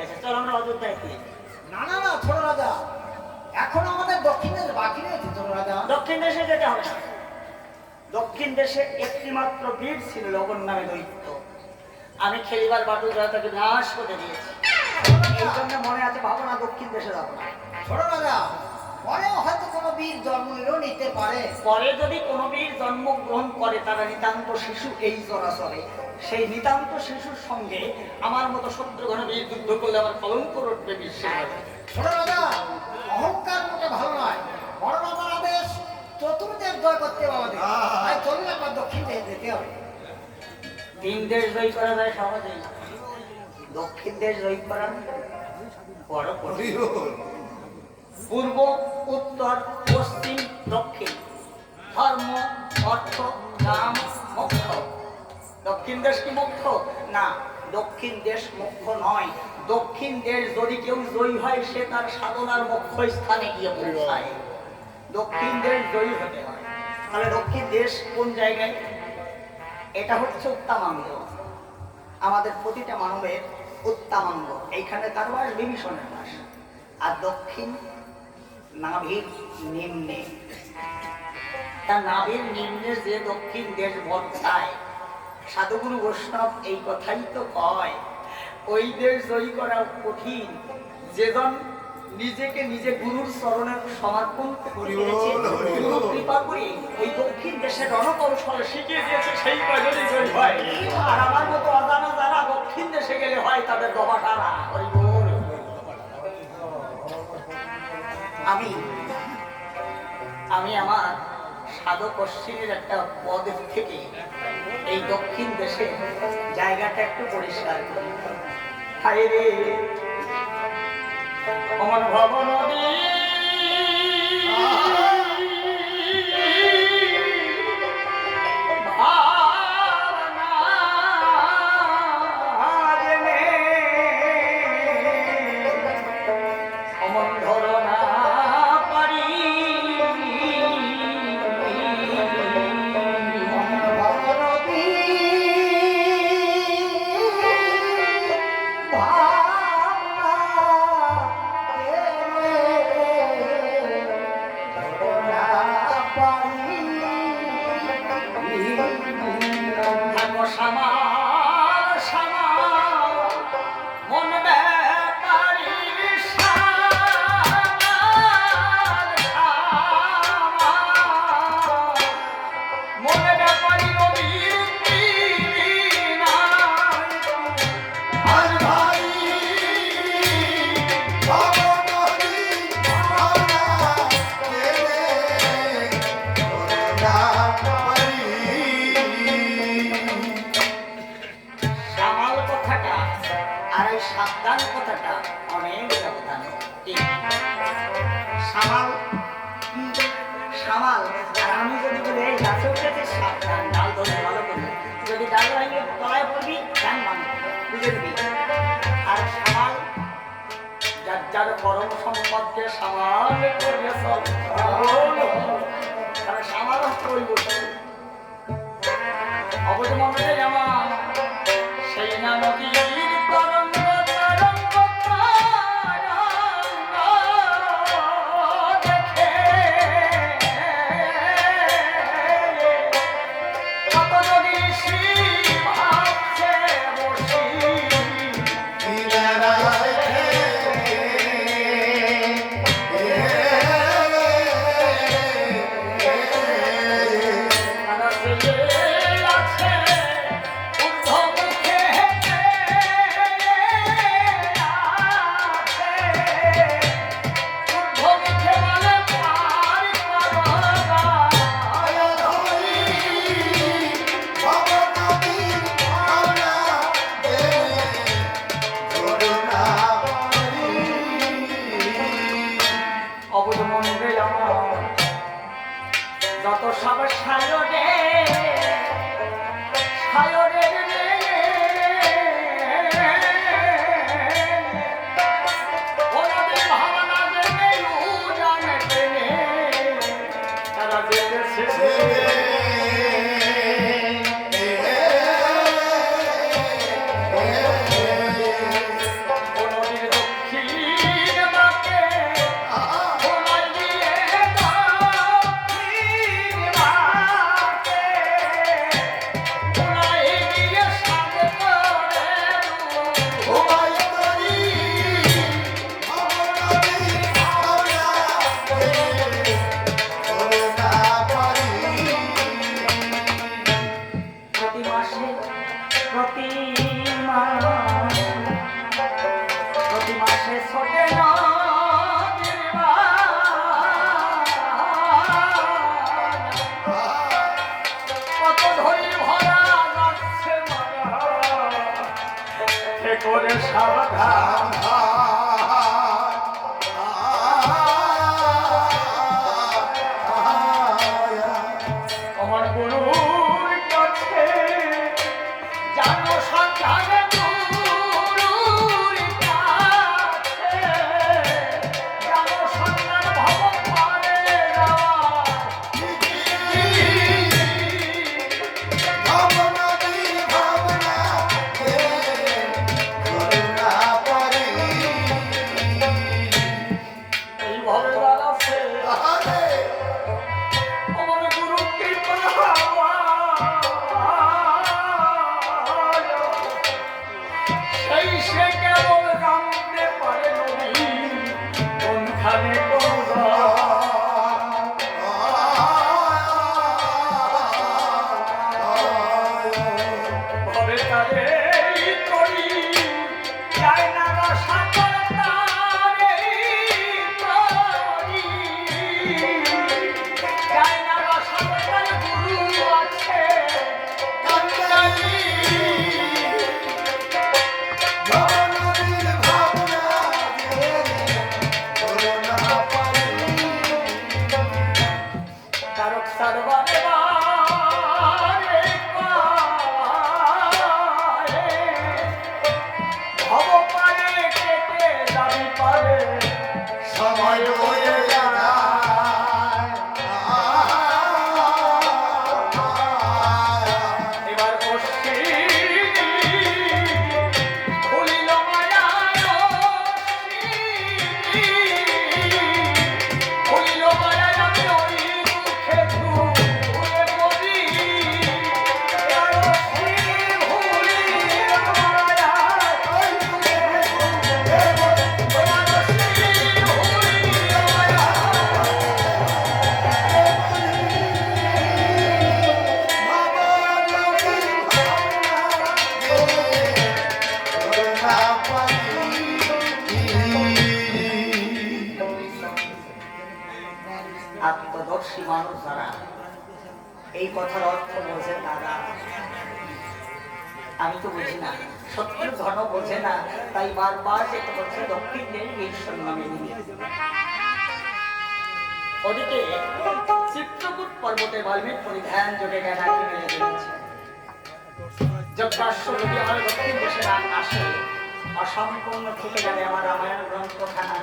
আছে, চলো আমরা অযোধ্যায় ফিরি। না না না, ছোট রাজা, এখন আমাদের দক্ষিণ দেশ বাকি রয়েছে ছোট রাজা। দক্ষিণ দেশে যেতে হবে না। দক্ষিণ দেশে একটি মাত্র বীর ছিল লবণ নামে দৈত্য। আমি খেলিবার বাটুল তাকে নাশ করে দিয়েছি। এই জন্য মনে আছে ভাবনা দক্ষিণ দেশে যাবো না। ছোট রাজা, পরে হয়তো কোনো বীর জন্ম নিতে পারে। পরে যদি কোনো বীর জন্মগ্রহণ করে তারা নিতান্ত শিশু এই চরাচরে, সেই নিতান্ত শিশুর সঙ্গে আমার মতো শত্রুঘ্ন বীর যুদ্ধ করলে আমার কলঙ্ক রটবে বিশ্বের। ছোট রাজা, অহংকার মোটে ভালো নয়। বড় রাজার আদেশ চতুর্দেশ জয় করতে হবে আমাদের। তাই চলুন একবার দক্ষিণ দেশে যেতে হবে। তিন দেশ জয় করা যায় সহজেই, দক্ষিণ দেশ জয় করা বড় কঠিন। পূর্ব, উত্তর, পশ্চিম, দক্ষিণ, ধর্ম, অর্থ, কাম, মোক্ষ। দক্ষিণ দেশ কি মোক্ষ? না, দক্ষিণ দেশ মোক্ষ নয়। দক্ষিণ দেশ যদি কেউ জয়ী হয় সে তার সাধনার মোক্ষ স্থানে গিয়ে পৌঁছায়। দক্ষিণ দেশ জয়ী হতে হয়। তাহলে দক্ষিণ দেশ কোন জায়গায়? এটা হচ্ছে উত্তমাঙ্গ, আমাদের প্রতিটা মানবের উত্তমাঙ্গ। এইখানে তার বাস বিভীষণের বাস। আর দক্ষিণ নাভির নিম্নে, তার নাভির নিম্নে যে দক্ষিণ দেশ বর্তায়, সাধুগুরু বৈষ্ণব এই কথাই তো কয়, ওই দেশ জয়ী করা কঠিন। যেজন নিজেকে নিজে গুরুর চরণে সমর্পণ করেছে, গুরু কৃপা করে ওই দক্ষিণ দেশে রণকৌশল শিখিয়ে দিয়েছে, সেই কয়জনই জয়ী হয়। আর আমার মতো অজানা যারা দক্ষিণ দেশে গেলে হয় তাদের দবা টানা। আমি আমার সাধক অশ্বিনের একটা পদ থেকে এই দক্ষিণ দেশে জায়গাটা একটু পরিষ্কার করি। হায় রে অমন ভব নদী, অমন ধরনা পারি সামার সামার মন ব্যাপারি সামার সামার মন ব্যাপারি নদীর কিনার আর ভাই ভবনদী ভাবনা কেনে করুণা করি। সামাল কথাটা আর এই সাবধান কথাটা অনেক ব্যবধান। সামাল কি? সামাল। আর আমি যদি বলি এই গাছে উঠেছে সাবধান, ডাল ধরে ভালো করবে, যদি ডাল ভাঙিয়ে তলায় পড়বি ডান ভাঙবে, বুঝে দিবি। আর সামাল যার যার পরম সম্পদকে সামাল করবে সব, তারা সামাল হচ্ছে ওই বস্তু। অবধ মন্দিরে যেমন সেই না নদীর তরঙ্গ তরঙ্গ তরঙ্গ দেখে কত নদী শিব ভাবছে বসি কিনারায় আছে প্রতি মাসে ছোটে নদীর কত ধরি ভরা যাচ্ছে মারা করে সাবধান আমার গুরুর কাছে জানো সন্ধানে গুরুর কাছে জানো সন্ধান ভব পারে এই ভবে আছে আমার গুরু কৃপা সেই সে কেবল জানতে পারে নবী কোনখানে কোন ভবে তারে করি যায় না সাগর তারে করি যায় না সাগর গুরু আছে কান্দারি তারক সরবারে বারে পারে ভব পারে কেটে যাবি পারে সময় হয়ে এবার খুলিল মায়া খুলিল মায়া আমি ওই মুখে ঘুরে পড়ি ভুলিল মায়া আত্মদর্শী মানুষ যারা এই কথার অর্থ বোঝে তারা আমি তো বুঝি না সত্যের ধর্ম বোঝে না তাই বারবার যেতে বলছে দক্ষিণ দেব ঈশ্বর নামে ওদিকে চিত্রকূট পর্বতে বাল্মীক পরিধান যোগে জ্ঞানাকে মেলে দিয়েছে যজ্ঞাশ্ব যদি আমার দক্ষিণ দেশে না আসে অসম্পূর্ণ থেকে যাবে আমার রামায়ণ গ্রন্থখানা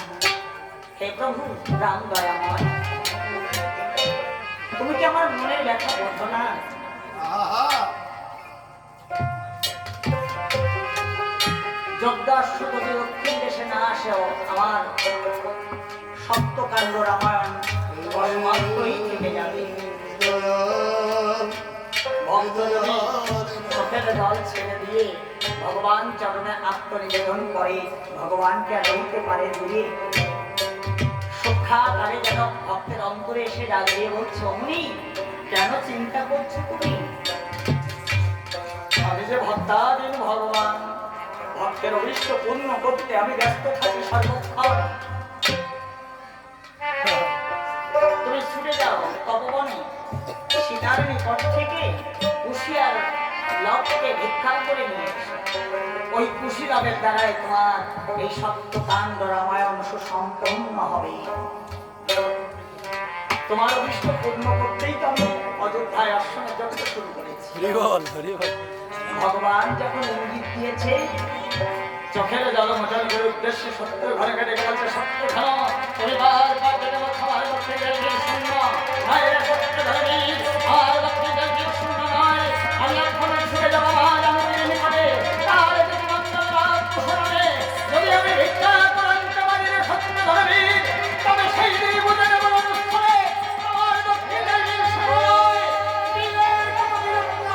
হে প্রভু রাম দয়াময় তুমি কি আমার মনের ব্যথা বোঝো না যজ্ঞাশ্ব যদি দক্ষিণ দেশে না আসেও আমার সপ্তকাণ্ড রামায়ণ মাত্রই থেকে যাবে ভক্ত যদি চোখের জল ছেড়ে দিয়ে ভগবান চরণে আত্মনিবেদন করে ভগবানকে লইতে পারে দূরে সুখাকারে যেন ভক্তের অন্তরে এসে দাঁড়িয়ে বলছে অমনি কেন চিন্তা করছো তুমি আমি যে ভক্তাধীন ভগবান ভক্তের অভিষ্ট পূর্ণ করতে আমি ব্যস্ত থাকি সর্বক্ষণ তুমি ছুটে যাও তপবনে সীতার নিকট থেকে কুশিয়ার লবকে ভিক্ষা করে নিয়ে ওই কুশি লাভের দ্বারাই তোমার এই সপ্তকাণ্ড রামায়ণ সুসম্পন্ন হবে তোমার অভিষ্ট পূর্ণ করতেই তো আমি অযোধ্যায় আশ্রমের জগৎ শুরু করেছি ভগবান যখন ইঙ্গিত দিয়েছে চোখের জল মোচন করে উদ্দেশ্যে সত্য ঘরে ঘরে গেছে সত্য ঘর পরিবার মায়ের সত্য ধর্মী আর লক্ষ্মী জলকে শূন্য নয় আমি এখন ছুটে যাবো আমার আমাদের নিকটে তার যদি কুশলে যদি আমি ভিক্ষা করাতে পারি না সত্য ধর্মী তবে সেই দিনই বুঝে নেব অনুষ্ঠানে আমার দক্ষিণ দেবীর সময় দিনের কত বিরক্ত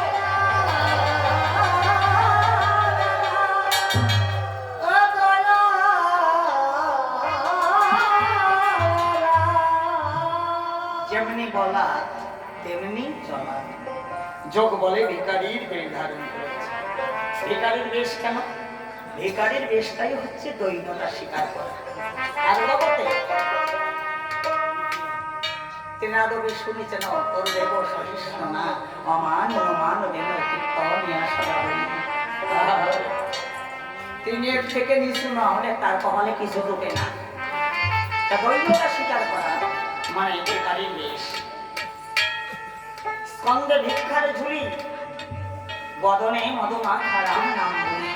যেমনি বলা তেমনি চলা যোগ বলে ভিকারীর বেশ ধারণ করেছে ভিখারির বেশ কেন? ভিখারির বেশটাই হচ্ছে দৈন্যতা স্বীকার করা। আর জগতে তেনাদবে শুনেছেন অন্তর্দেব সহিষ্ণ না অমান অনুমান দেন কীর্তনিয়া সদাবলী। তিনি এর থেকে নিচু না হলে তার কপালে কিছু ঢোকে না। তা দৈন্যতা স্বীকার করা মানে ভিখারির বেশ। স্কন্ধে ভিক্ষার ঝুলি, বদনে মধুমাখা রাম নাম গুলি,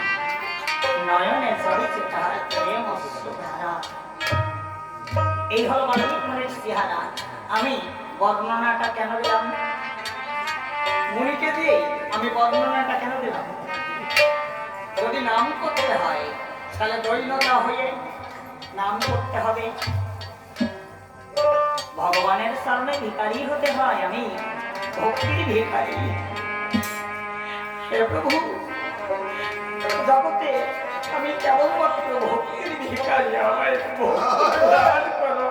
নয়নে ঝরিছে তাহার প্রেম অশ্রুধারা। এই হলো মানবিক মনের চেহারা। আমি বর্ণনাটা কেন দিলাম? মুনিকে দিয়ে আমি বর্ণনাটা কেন দিলাম? যদি নাম করতে হয় তাহলে দৈন্যতা হয়ে নাম করতে হবে। ভগবানের সামনে ভিখারি হতে হয়। আমি ভক্তির ভিখারি। হে প্রভু, জগতে আমি কেবলমাত্র ভক্তির ভিখারি, আমায় ভক্তি প্রদান করো।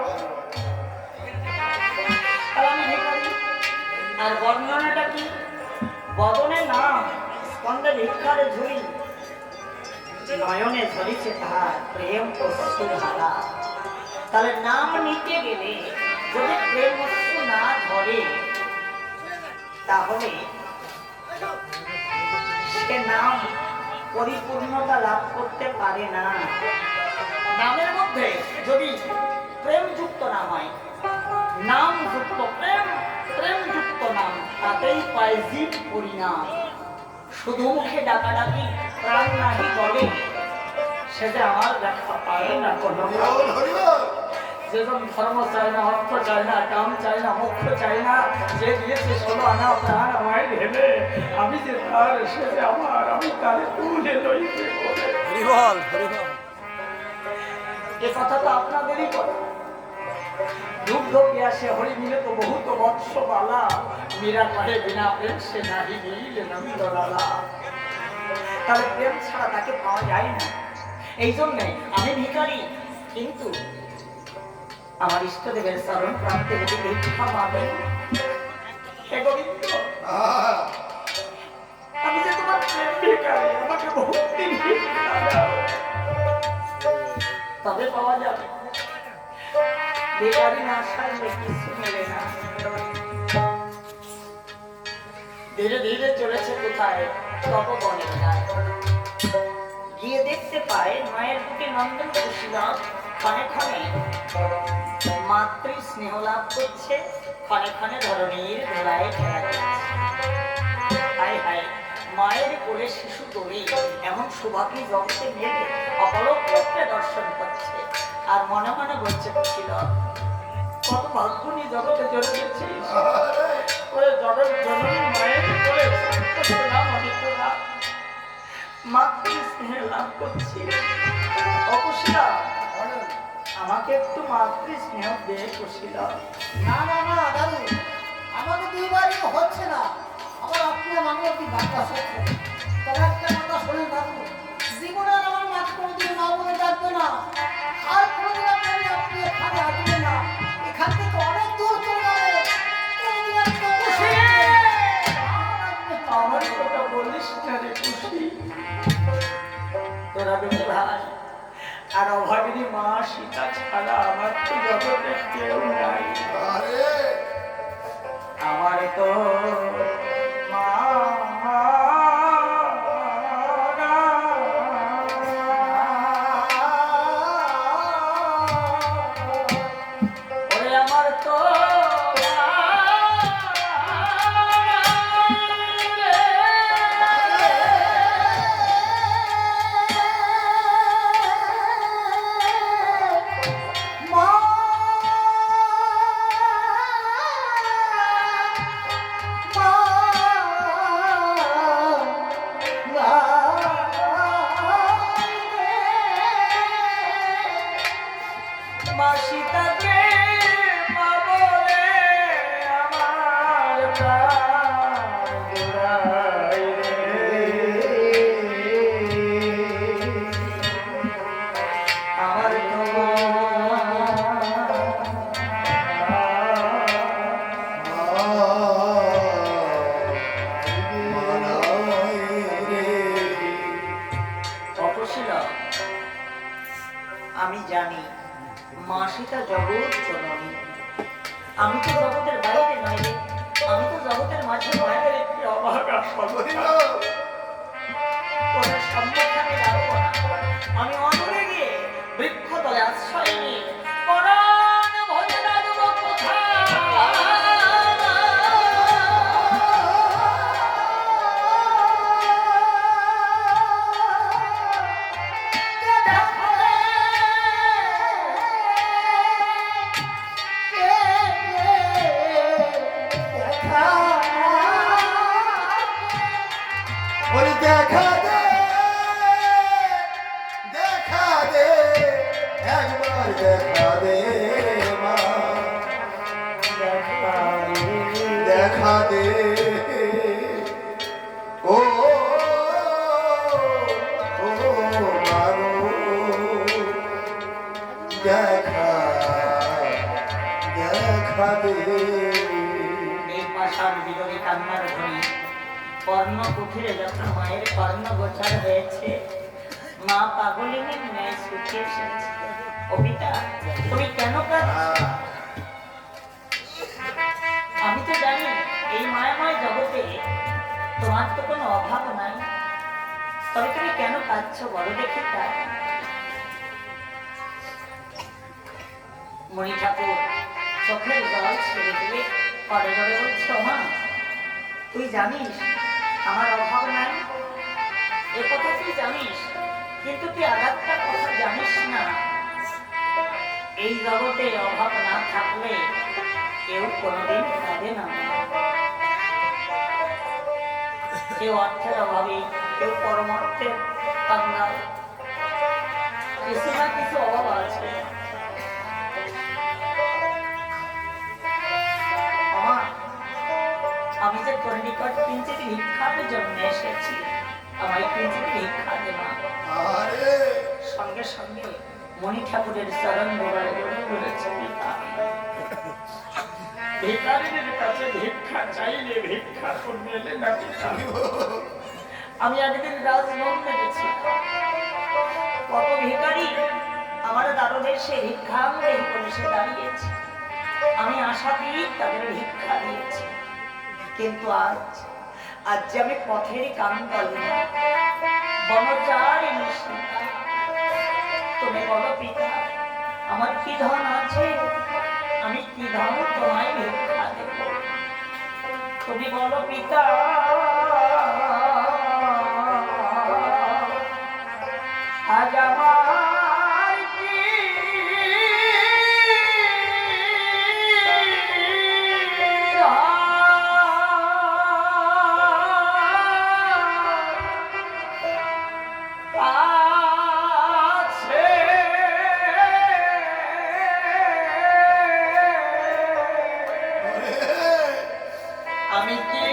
আর আমি ভিখারি। আর বর্ণনাটা কি? বদনে নাম, স্কন্ধে ভিক্ষার ঝুলি, নয়নে ঝরিছে তাহার প্রেম অশ্রুধারা। তাহলে নাম নিতে গেলে যদি প্রেম অশ্রু না ধরে তাহলে সে নাম পরিপূর্ণতা লাভ করতে পারে না। নামের মধ্যে যদি প্রেম যুক্ত না হয়, নাম যুক্ত প্রেম, প্রেম যুক্ত নাম, তাতেই পায় জীব পরিণাম। শুধু মুখে ডাকাডাকি প্রাণ নাহি বলে, সে যে আমার দেখা পায় না কোনো। যেজন ধর্ম চায় না, অর্থ চায় না, কাম চায় না, মোক্ষ চায় না, যে দিয়েছে 16 আনা প্রাণ আমায় ঢেলে, আমি যে তার, সে যে আমার, আমি তারে তুলে লইতে বলে। হরিবল হরিবল। এ কথা তো আপনাদেরই কথা। দুগ্ধ পিয়াসে হরি মিলে তো বহুত বৎস বালা, মীরা কহে বিনা প্রেম সে নাহি মিলে নন্দলালা। তাহলে প্রেম ছাড়া তাকে পাওয়া যায় না। এই জন্যে আমি ভিখারি, কিন্তু আমার ইষ্টদেবের চরণ প্রান্তে যদি ভিক্ষা পাবেন, হে গোবিন্দ, আমি যে তোমার প্রেম ভিখারি, আমাকে ভক্তির ভিক্ষা দাও, তবে পাওয়া যাবে। ভিখারি না সারলে কিছু মেলে না। ধীরে ধীরে চলেছে কোথায়? তপবনে যায়। গিয়ে দেখতে পায় মায়ের বুকে নন্দন কুশীলব ক্ষণে ক্ষণে মাতৃ স্নেহ লাভ করছে, ক্ষণে ক্ষণে ধরণীর ধরায় খেলা করছে। হায় হায়, মায়ের কোলে শিশু দৌড়ে এমন সৌভাগ্য জগতে মেলে অপলক করতে দর্শন করছে। আর মনে মনে বলছে কুশীলব, কত ভাগ্য নিয়ে জগতে জন্মেছিস। ওরে জগৎ জননী মায়ের কোলে মাতৃ স্নেহ লাভ করছি। অকুশীলব, আমাকে একটু মাতৃ স্নেহ দে কুশীলব। না না না দাদু, আমাকে দুইবারই হচ্ছে না। আমার আপনি মানবী বার্তা সত্য। তবে একটা কথা শোনেন দাদু, জীবনে আর আমার মাছ কোনোদিন মা বলে ডাকবে না। আর কোনোদিন আপনি এখানে আসবেন না। এখান থেকে অনেক দূর চলে যাবে। কোনোদিন আপনি আমার কথা বলিস না রে খুশি। তোরা দুই ভাই আর অভাগিনী মা সীতা ছাড়া আমার তো জগতে কেউ নাই। আমার তো মা আমার তো মা আমি তো জগতের বাইরে নই রে, আমি তো জগতের মাঝে মায়ের একটি অভাগা সন্তান। তোদের সম্মুখে আমি দাঁড়াবো না, আমি অদূরে গিয়ে বৃক্ষতলে আশ্রয় নিয়ে পরাণ ভজে দাঁড়াবো কোথায়। ওরে দেখা দে, দেখা দে, একবার দেখা দে মা, দেখা দে ও ও মাগো, দেখা দেখা দে। এই পাষাণ বিদরে কান্নার ধ্বনি কর্ণ কুঠিরে যখন মায়ের কর্ণ গোচার হয়েছে, মা পাগলিনীর ন্যায় ছুটে এসেছে। ও পিতা, তুমি কেন কাঁদছো? আমি তো জানি এই মায়াময় জগতে তোমার তো কোনো অভাব নাই, তবে তুমি কেন কাঁদছো বলো দেখি তা। মণি ঠাকুর চোখের জল ছেড়ে দিয়ে পরে পরে বলছে, মা তুই জানিস আমার অভাব নাই, এ কথা তুই জানিস, কিন্তু তুই আরেকটা কথা জানিস না, এই জগতে অভাব না থাকলে কেউ কোনোদিন কাঁদে না। কেউ অর্থের অভাবে, কেউ পরমার্থের কান্নায়, কিছু না কিছু অভাব আছে। আমি যে তোর নিকট কিঞ্চিত ভিক্ষার জন্য এসেছি, আমায় কিঞ্চিত ভিক্ষা দে মা। আরে সঙ্গে সঙ্গে মণি ঠাকুরের চরণ গোড়ায় বলেছে, পিতা ভিখারিদের কাছে ভিক্ষা চাইলে ভিক্ষা মেলে না পিতা। আমি একদিন রাজমহলে গেছি, কত ভিখারি আমার দ্বারদের সে ভিক্ষাঙ্গের উপরে এসে দাঁড়িয়েছে, আমি আশাতীত তাদের ভিক্ষা দিয়েছি। কিন্তু আজ যে আমি পথেরই কাঙ্গালি, বনচারী নিশিতা, তুমি বলো পিতা আমার কি ধন আছে, আমি কি ধন তোমায় ভিক্ষা দেব? তুমি বলো পিতা আজ আমার কি আমি কি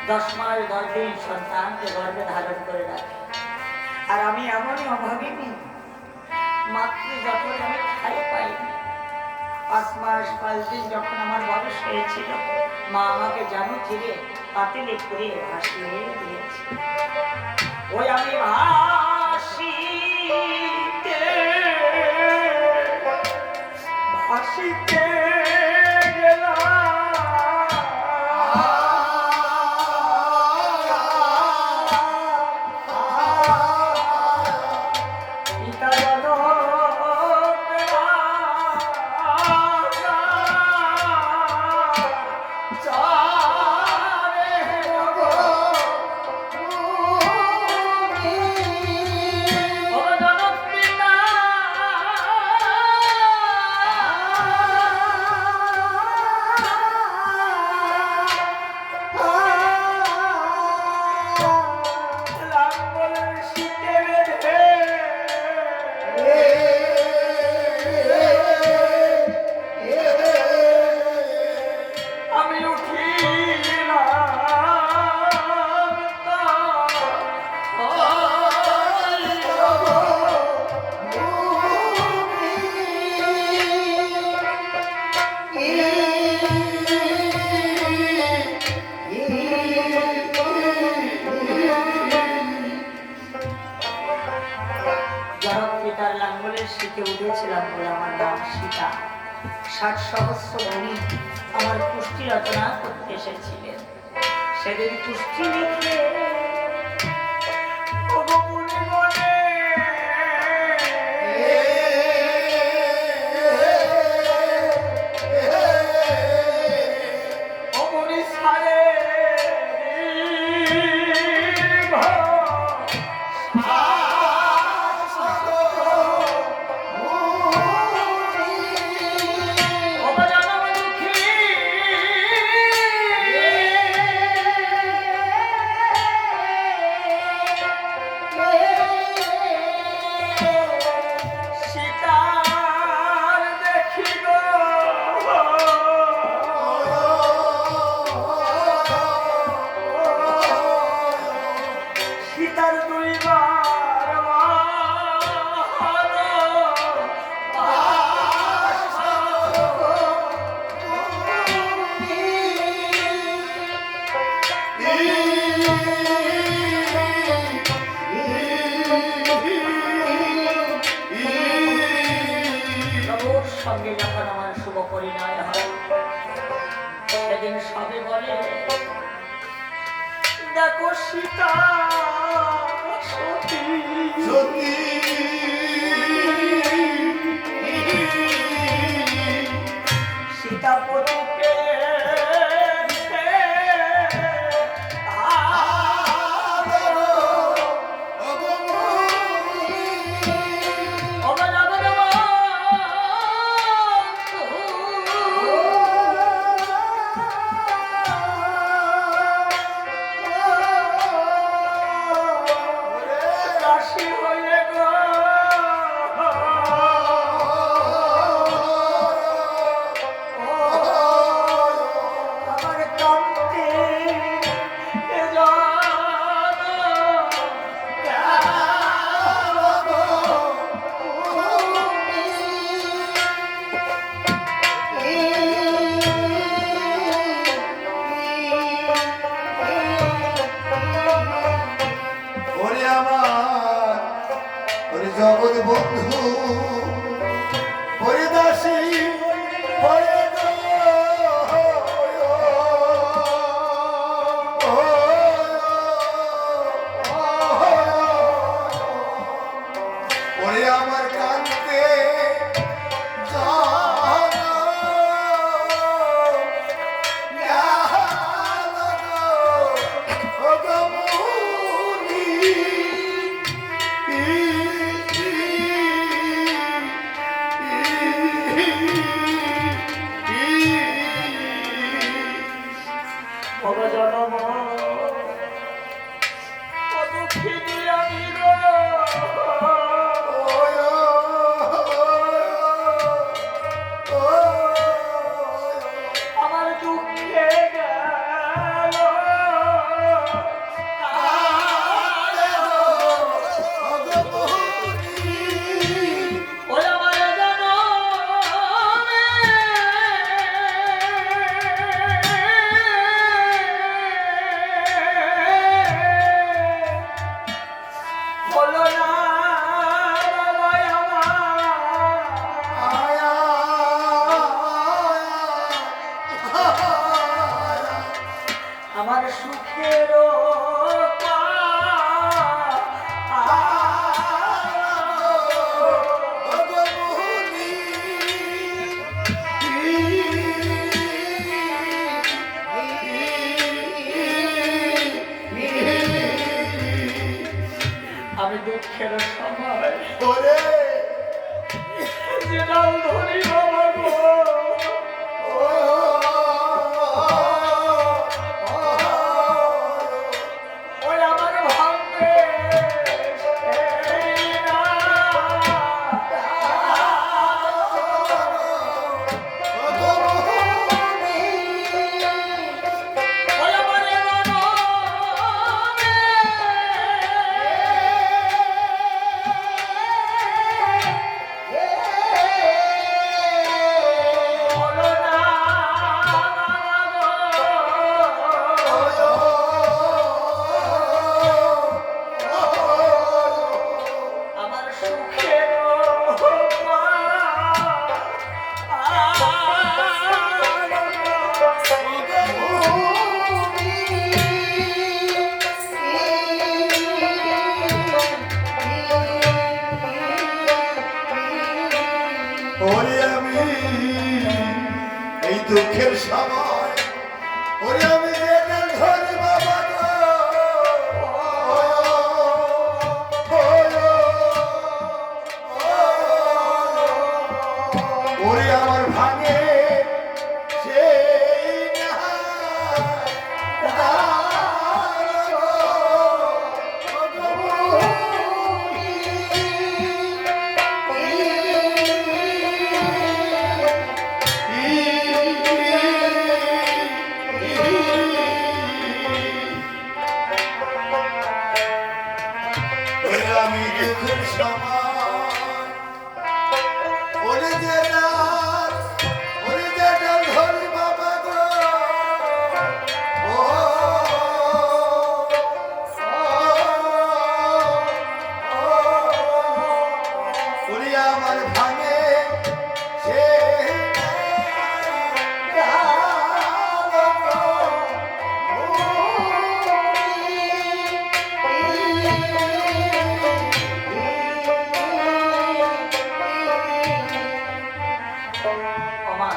10 মাস 10 দিন সন্তানকে গর্ভে ধারণ করে রাখে। আর আমি এমনই অভাবিনী, মাতৃ যখন আমি খাই পাইনি। 5 মাস 5 দিন যখন আমার বয়স হয়েছিল, মা আমাকে জানু ছিঁড়ে পাতিলে করে ভাসিয়ে দিয়েছে। ওই আমি ভাসিতে ভাসিতে গেলাম, উঠেছিলাম বলে আমার নাম সীতা। 60 সহস্র মুনি আমার পুষ্টি রচনা করতে এসেছিলেন। সেদিন পুষ্টি লিখে সঙ্গে যখন আমার শুভ পরিণয় হয়, সেদিন সবে বলে দেখো সীতা সতী সতী সীতাপতি জগৎ বন্ধু পরিদাসী পরে ওরে আমার কান্তে দুঃখের সময় ওরে যে ডাল ধরি বাবা গো ওই আমার ভাঙবে সেই না। ওই আমার মননে বলো না আমার সুখের ওরে আমি এই দুঃখের সময় ওরে আমি যেটা ধরি বাবা গো ওরে আমার ভাঙে সেই না আমি দুঃখের সময় ওরে যে ডাল ধরি বাবা গো ও ওরে আমার ভাঙে সে ওমা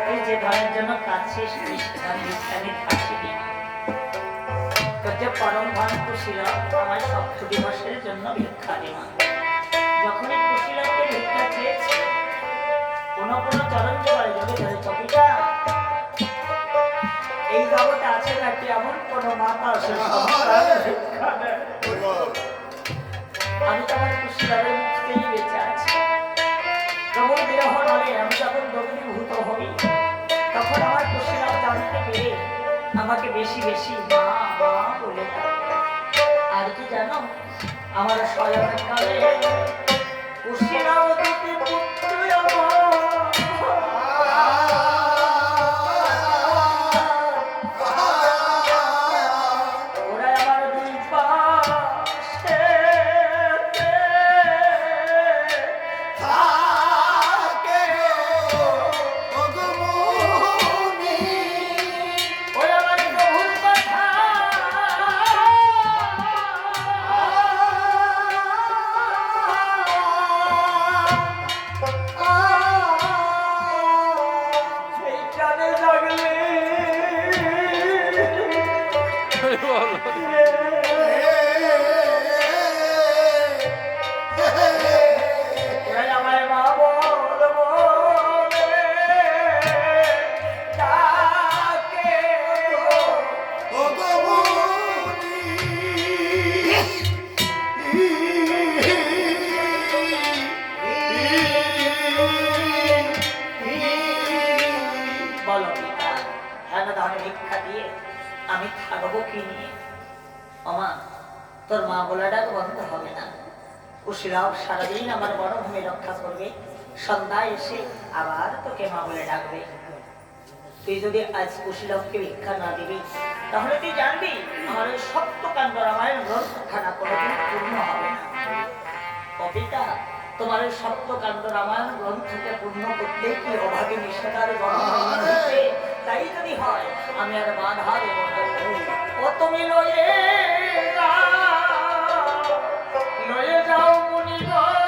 তুই যে ধনের জন্য কাঁদছিস মিষ্টান মিষ্টানি খাচ্ছিলি তোর যে পরম ধন কুশীলক আমার সপ্ত দিবসের জন্য ভিক্ষা দিমা যখনই কুশীলককে ভিক্ষা চেয়েছে কোনো চরণ জোগাড়ে যদি ধরে চপিটা এই জগতে আছে নাকি এমন কোনো মাতা সে সন্তান ভিক্ষা দেয়? আমি তো আমার কুশীলকের মুখতেই বেঁচে আছি প্রবল বিরহ নলে আমি যখন দগ্ধীভূত হই তখন আমার কুশীলক জানতে পেরে আমাকে বেশি বেশি মা মা বলে ডাকে। আর কি জানো আমার শয়নকালে কুশীলক দুটি পুত্র ওরা আমার দুই পাশে ওই আমার বহুর কথা সেই কানে জাগলে হরি বল ওরা আমায় মা বল বলে ডাকে। বলো পিতা হেন ধনে ভিক্ষা দিয়ে আমি থাকবো কি নিয়ে? ওমা তোর মা বলা ডাক বন্ধ হবে না। কুশীলক সারাদিন আমার বনভূমি রক্ষা করবে, সন্ধ্যায় এসে আবার তোকে মা বলে ডাকবে। তুই যদি আজ কুশীলককে ভিক্ষা না দিবি তাহলে তুই জানবি আমার ওই সপ্তকাণ্ড রামায়ণ গ্রন্থখানা কোনোদিন পূর্ণ হবে না। কবিতা তোমার ওই সপ্তকাণ্ড রামায়ণ গ্রন্থকে পূর্ণ করতে কি অভাবে নিষেধার গণনা হইতে? তাই যদি হয় আমি আর বাধা দেব না। ও তুমি লয়ে যাও মুনিগণ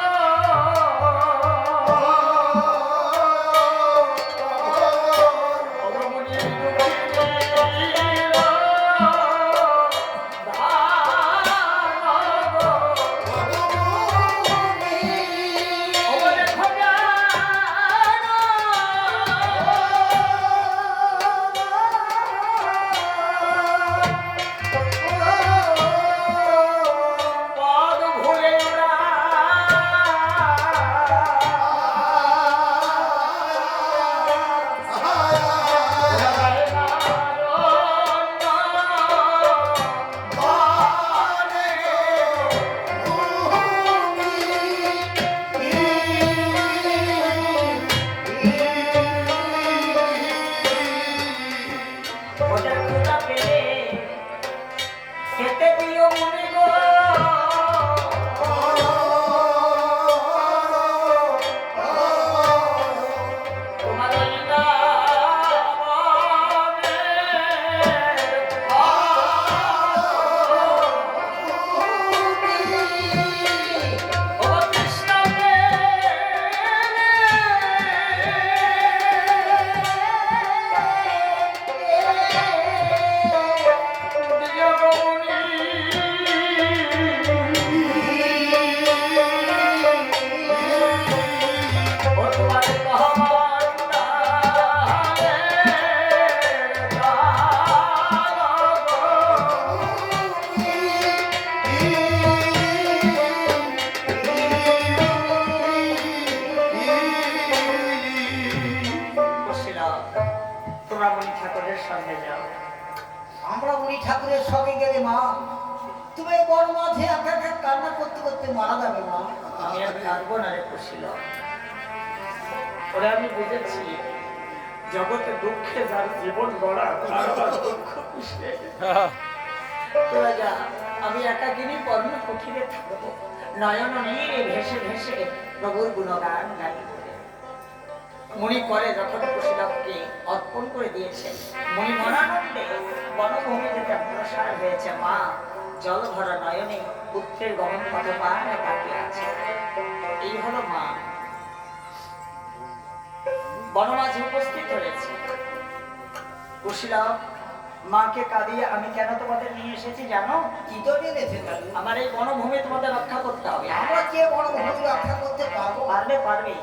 সঙ্গে গেলে মা তুমি এই বড় মাঝে একা একা কান্না করতে করতে মারা যাবে মা। আমি আর কাঁদবো না রে কুশীল। ওরা আমি বুঝেছি জগতে দুঃখে যার জীবন গড়া তার আবার দুঃখ কিসে? তোরা যা, আমি একাকিনী কর্ম কুঠিরে থাকবো, নয়ন নীরে ভেসে ভেসে প্রভুর গুণগান গাই। মুনি করে যখন কুশীলবকে অর্পণ করে দিয়েছেন, মুনি মনানন্দে বনভূমি যেতে অগ্রসর হয়েছে। মা জল ভরা নয়নে পুত্রের গমন পথ পানে তাকিয়ে আছে। এই হলো মা বনমাঝে উপস্থিত হয়েছে। কুশীলব, মাকে কাঁদিয়ে আমি কেন তোমাদের নিয়ে এসেছি জানো? কি তো নিয়েছে দাদু? আমার এই বনভূমি তোমাদের রক্ষা করতে হবে। আমরা যে বড় ভূমি রক্ষা করতে পারবো? পারবে পারবে।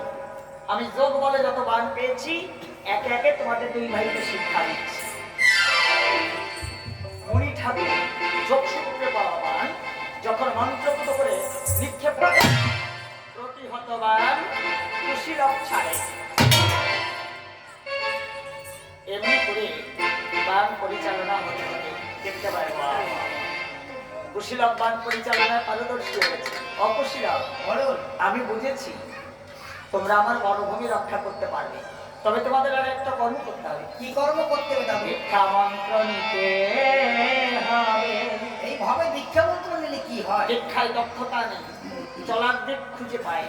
আমি যোগ বলে যত বান পেয়েছি একে একে তোমাদের দুই ভাইকে শিক্ষা দিচ্ছি। মণি ঠাকুর যোগ সূত্রে পাওয়া বান যখন মন্ত্রপুত করে নিক্ষেপ করে প্রতিহত বান কুশীলব ছাড়ে। এমনি করে বান পরিচালনা হতে হতে দেখতে পারে কুশীলব বান পরিচালনায় পারদর্শী হয়েছে। অকুশীলব, আমি বুঝেছি তোমরা আমার বনভূমি রক্ষা করতে পারবে, তবে তোমাদের আর একটা কর্ম করতে হবে। কি কর্ম করতে হবে দাদু? ভিক্ষা মন্ত্র নিতে হবে। এইভাবে ভিক্ষা মন্ত্র নিলে কি হয়? ভিক্ষায় দক্ষতা নেই, চলার দিক খুঁজে পায়,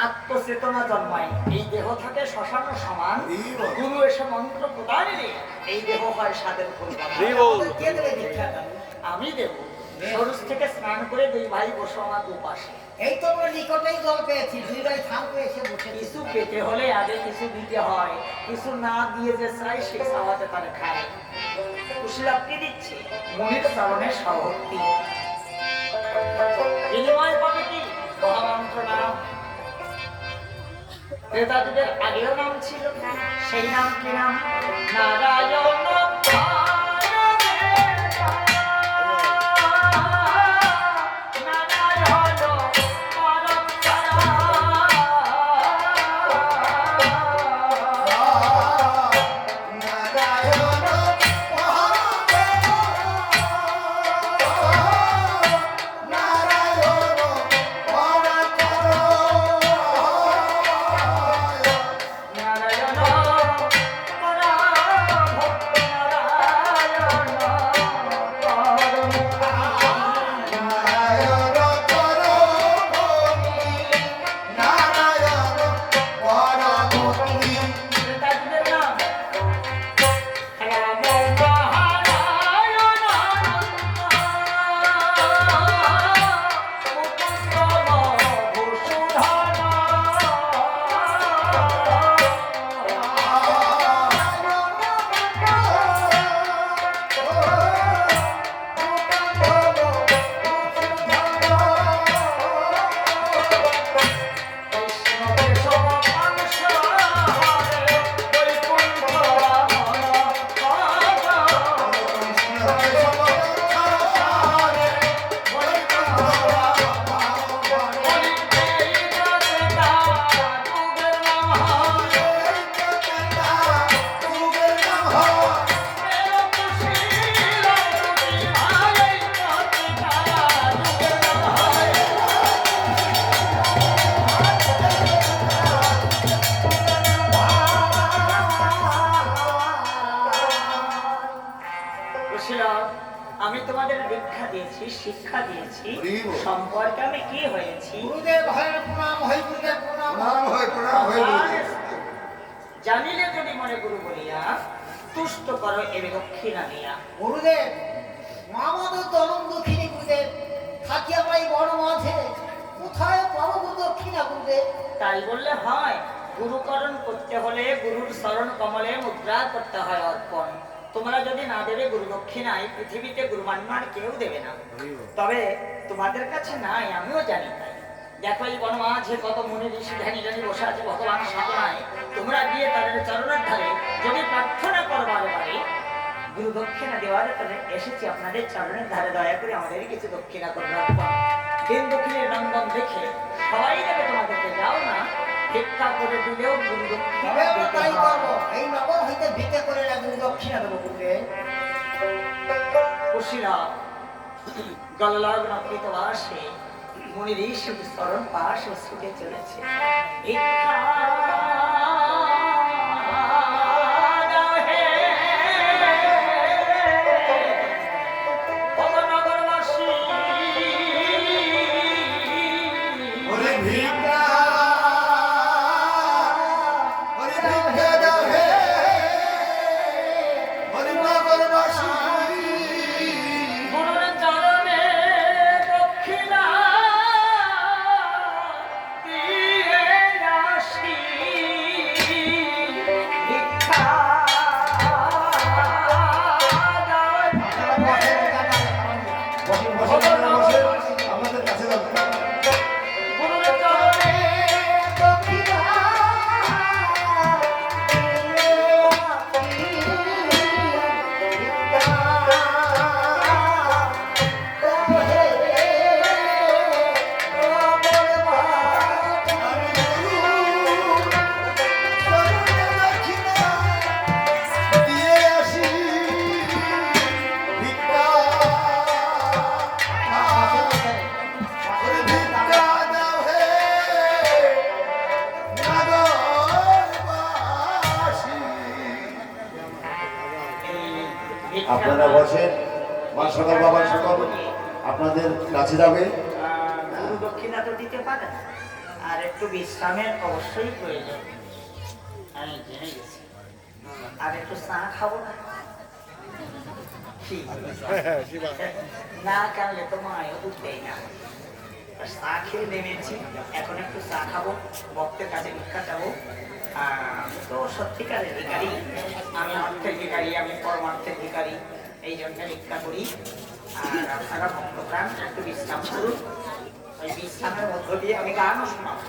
আত্মচেতনা জন্মায়। এই দেহ থাকে শ্মশান সমান, গুরু এসে মন্ত্র প্রদানে এই দেহ হয় স্বাদের ফুল। আমাদের কে দেবে ভিক্ষা দাদু? আমি দেব। সরুজ থেকে স্নান করে দুই ভাই বসো আমার দুপাশে। এই তো আমরা নিকটেই জল পেয়েছি, দুই ভাই থামতে এসে বসে। কিছু পেতে হলে আগে কিছু দিতে হয়, কিছু না দিয়ে যে চাই সে চাওয়াতে তারা খায়। কুশীলব কি দিচ্ছে? মনির চরণের সহভক্তি। বিনিময় পাবে কি? মহামন্ত্র নাম। ক্রেতাদের আগেও নাম ছিল, সেই নাম কি নাম? নারায়ণ। আমি তোমাদের দীক্ষা দিয়েছি, শিক্ষা দিয়েছি, সম্পর্কে আমি কি হয়েছি? গুরুদেব হয় প্রণাম, হয় গুরুদেব প্রণাম, প্রণাম হয় গুরুদেব। জানিলে যদি মনে গুরু বলিয়া তুষ্ট করো এ দক্ষিণা নিয়া। গুরুদেব আমাদের তরম দক্ষিণী গুরুদেব, থাকি আমরা এই বড় মাঝে, কোথায় পাবো গুরু দক্ষিণা গুরুদেব? তাই বললে হয়? গুরুকরণ করতে হলে গুরুর চরণ কমলে মুদ্রা করতে হয় অর্পণ। তোমরা যদি না দেবে গুরু দক্ষিণায়, পৃথিবীতে গুরুমান্যার কেউ দেবে না। তবে তোমাদের কাছে নাই, আমিও জানি তাই। দেখো এই বনমাঝে কত মুনি ঋষি ধ্যানী জ্ঞানী বসে আছে ভগবান সাধনায়। তোমরা গিয়ে তাদের চরণের ধারে যদি প্রার্থনা করবার পারে, গুরু দক্ষিণা দেওয়ার জন্য এসেছি আপনাদের চরণের ধারে, দয়া করে আমাদের কিছু দক্ষিণা করে রাখবো। দিন দক্ষিণের নন্দন দেখে সবাই দেবে, তোমাদেরকে যাও না, ভিক্ষা করে দিলেও গুরু দক্ষিণা তাই দিতে করবো। হয়। এই নগর হইতে ভিক্ষা করে গুরু দক্ষিণা দেবো গুরুদেব। খুশিরা গললগ্ন কৃতবাসে মুনির ঈশব স্মরণ পাশ ও ছুটে চলেছে। ওরে ভিক্ষা ওরে ভিক্ষা দাও হে ওরে নগরবাসী গুরুর চরণে দক্ষিণা দিয়ে আসি। ভিক্ষা দাও বসেন বসেন বসেন আমাদের কাছে যাবেন গুরুর চরণে দক্ষিণা দিয়ে আসি ভিক্ষা ওরে ভিক্ষা দাও হে নগরবাসী আপনারা বসেন, মা সকল বাবা সকল আপনাদের কাছে যাবে। গুরু দক্ষিণা তো দিতে পারে, আর একটু বিশ্রামের অবশ্যই প্রয়োজন। আমি জেনে গেছি, আর একটু চা খাবো না? কি? না কানলে তো মায়ও দুধ দেয় না। চা খেয়ে নেমেছি, এখন একটু চা খাবো, ভক্তের কাছে ভিক্ষা চাবো। তো সত্যিকারের ভিখারি, আমি অর্থের ভিখারি, আমি পরমার্থের ভিখারি, এই জন্য ভিক্ষা করি। আর আপনারা ভক্তপ্রাণ একটু বিশ্রাম করুন, ওই বিশ্রামের মধ্য দিয়ে আমি গানও শোনাবো।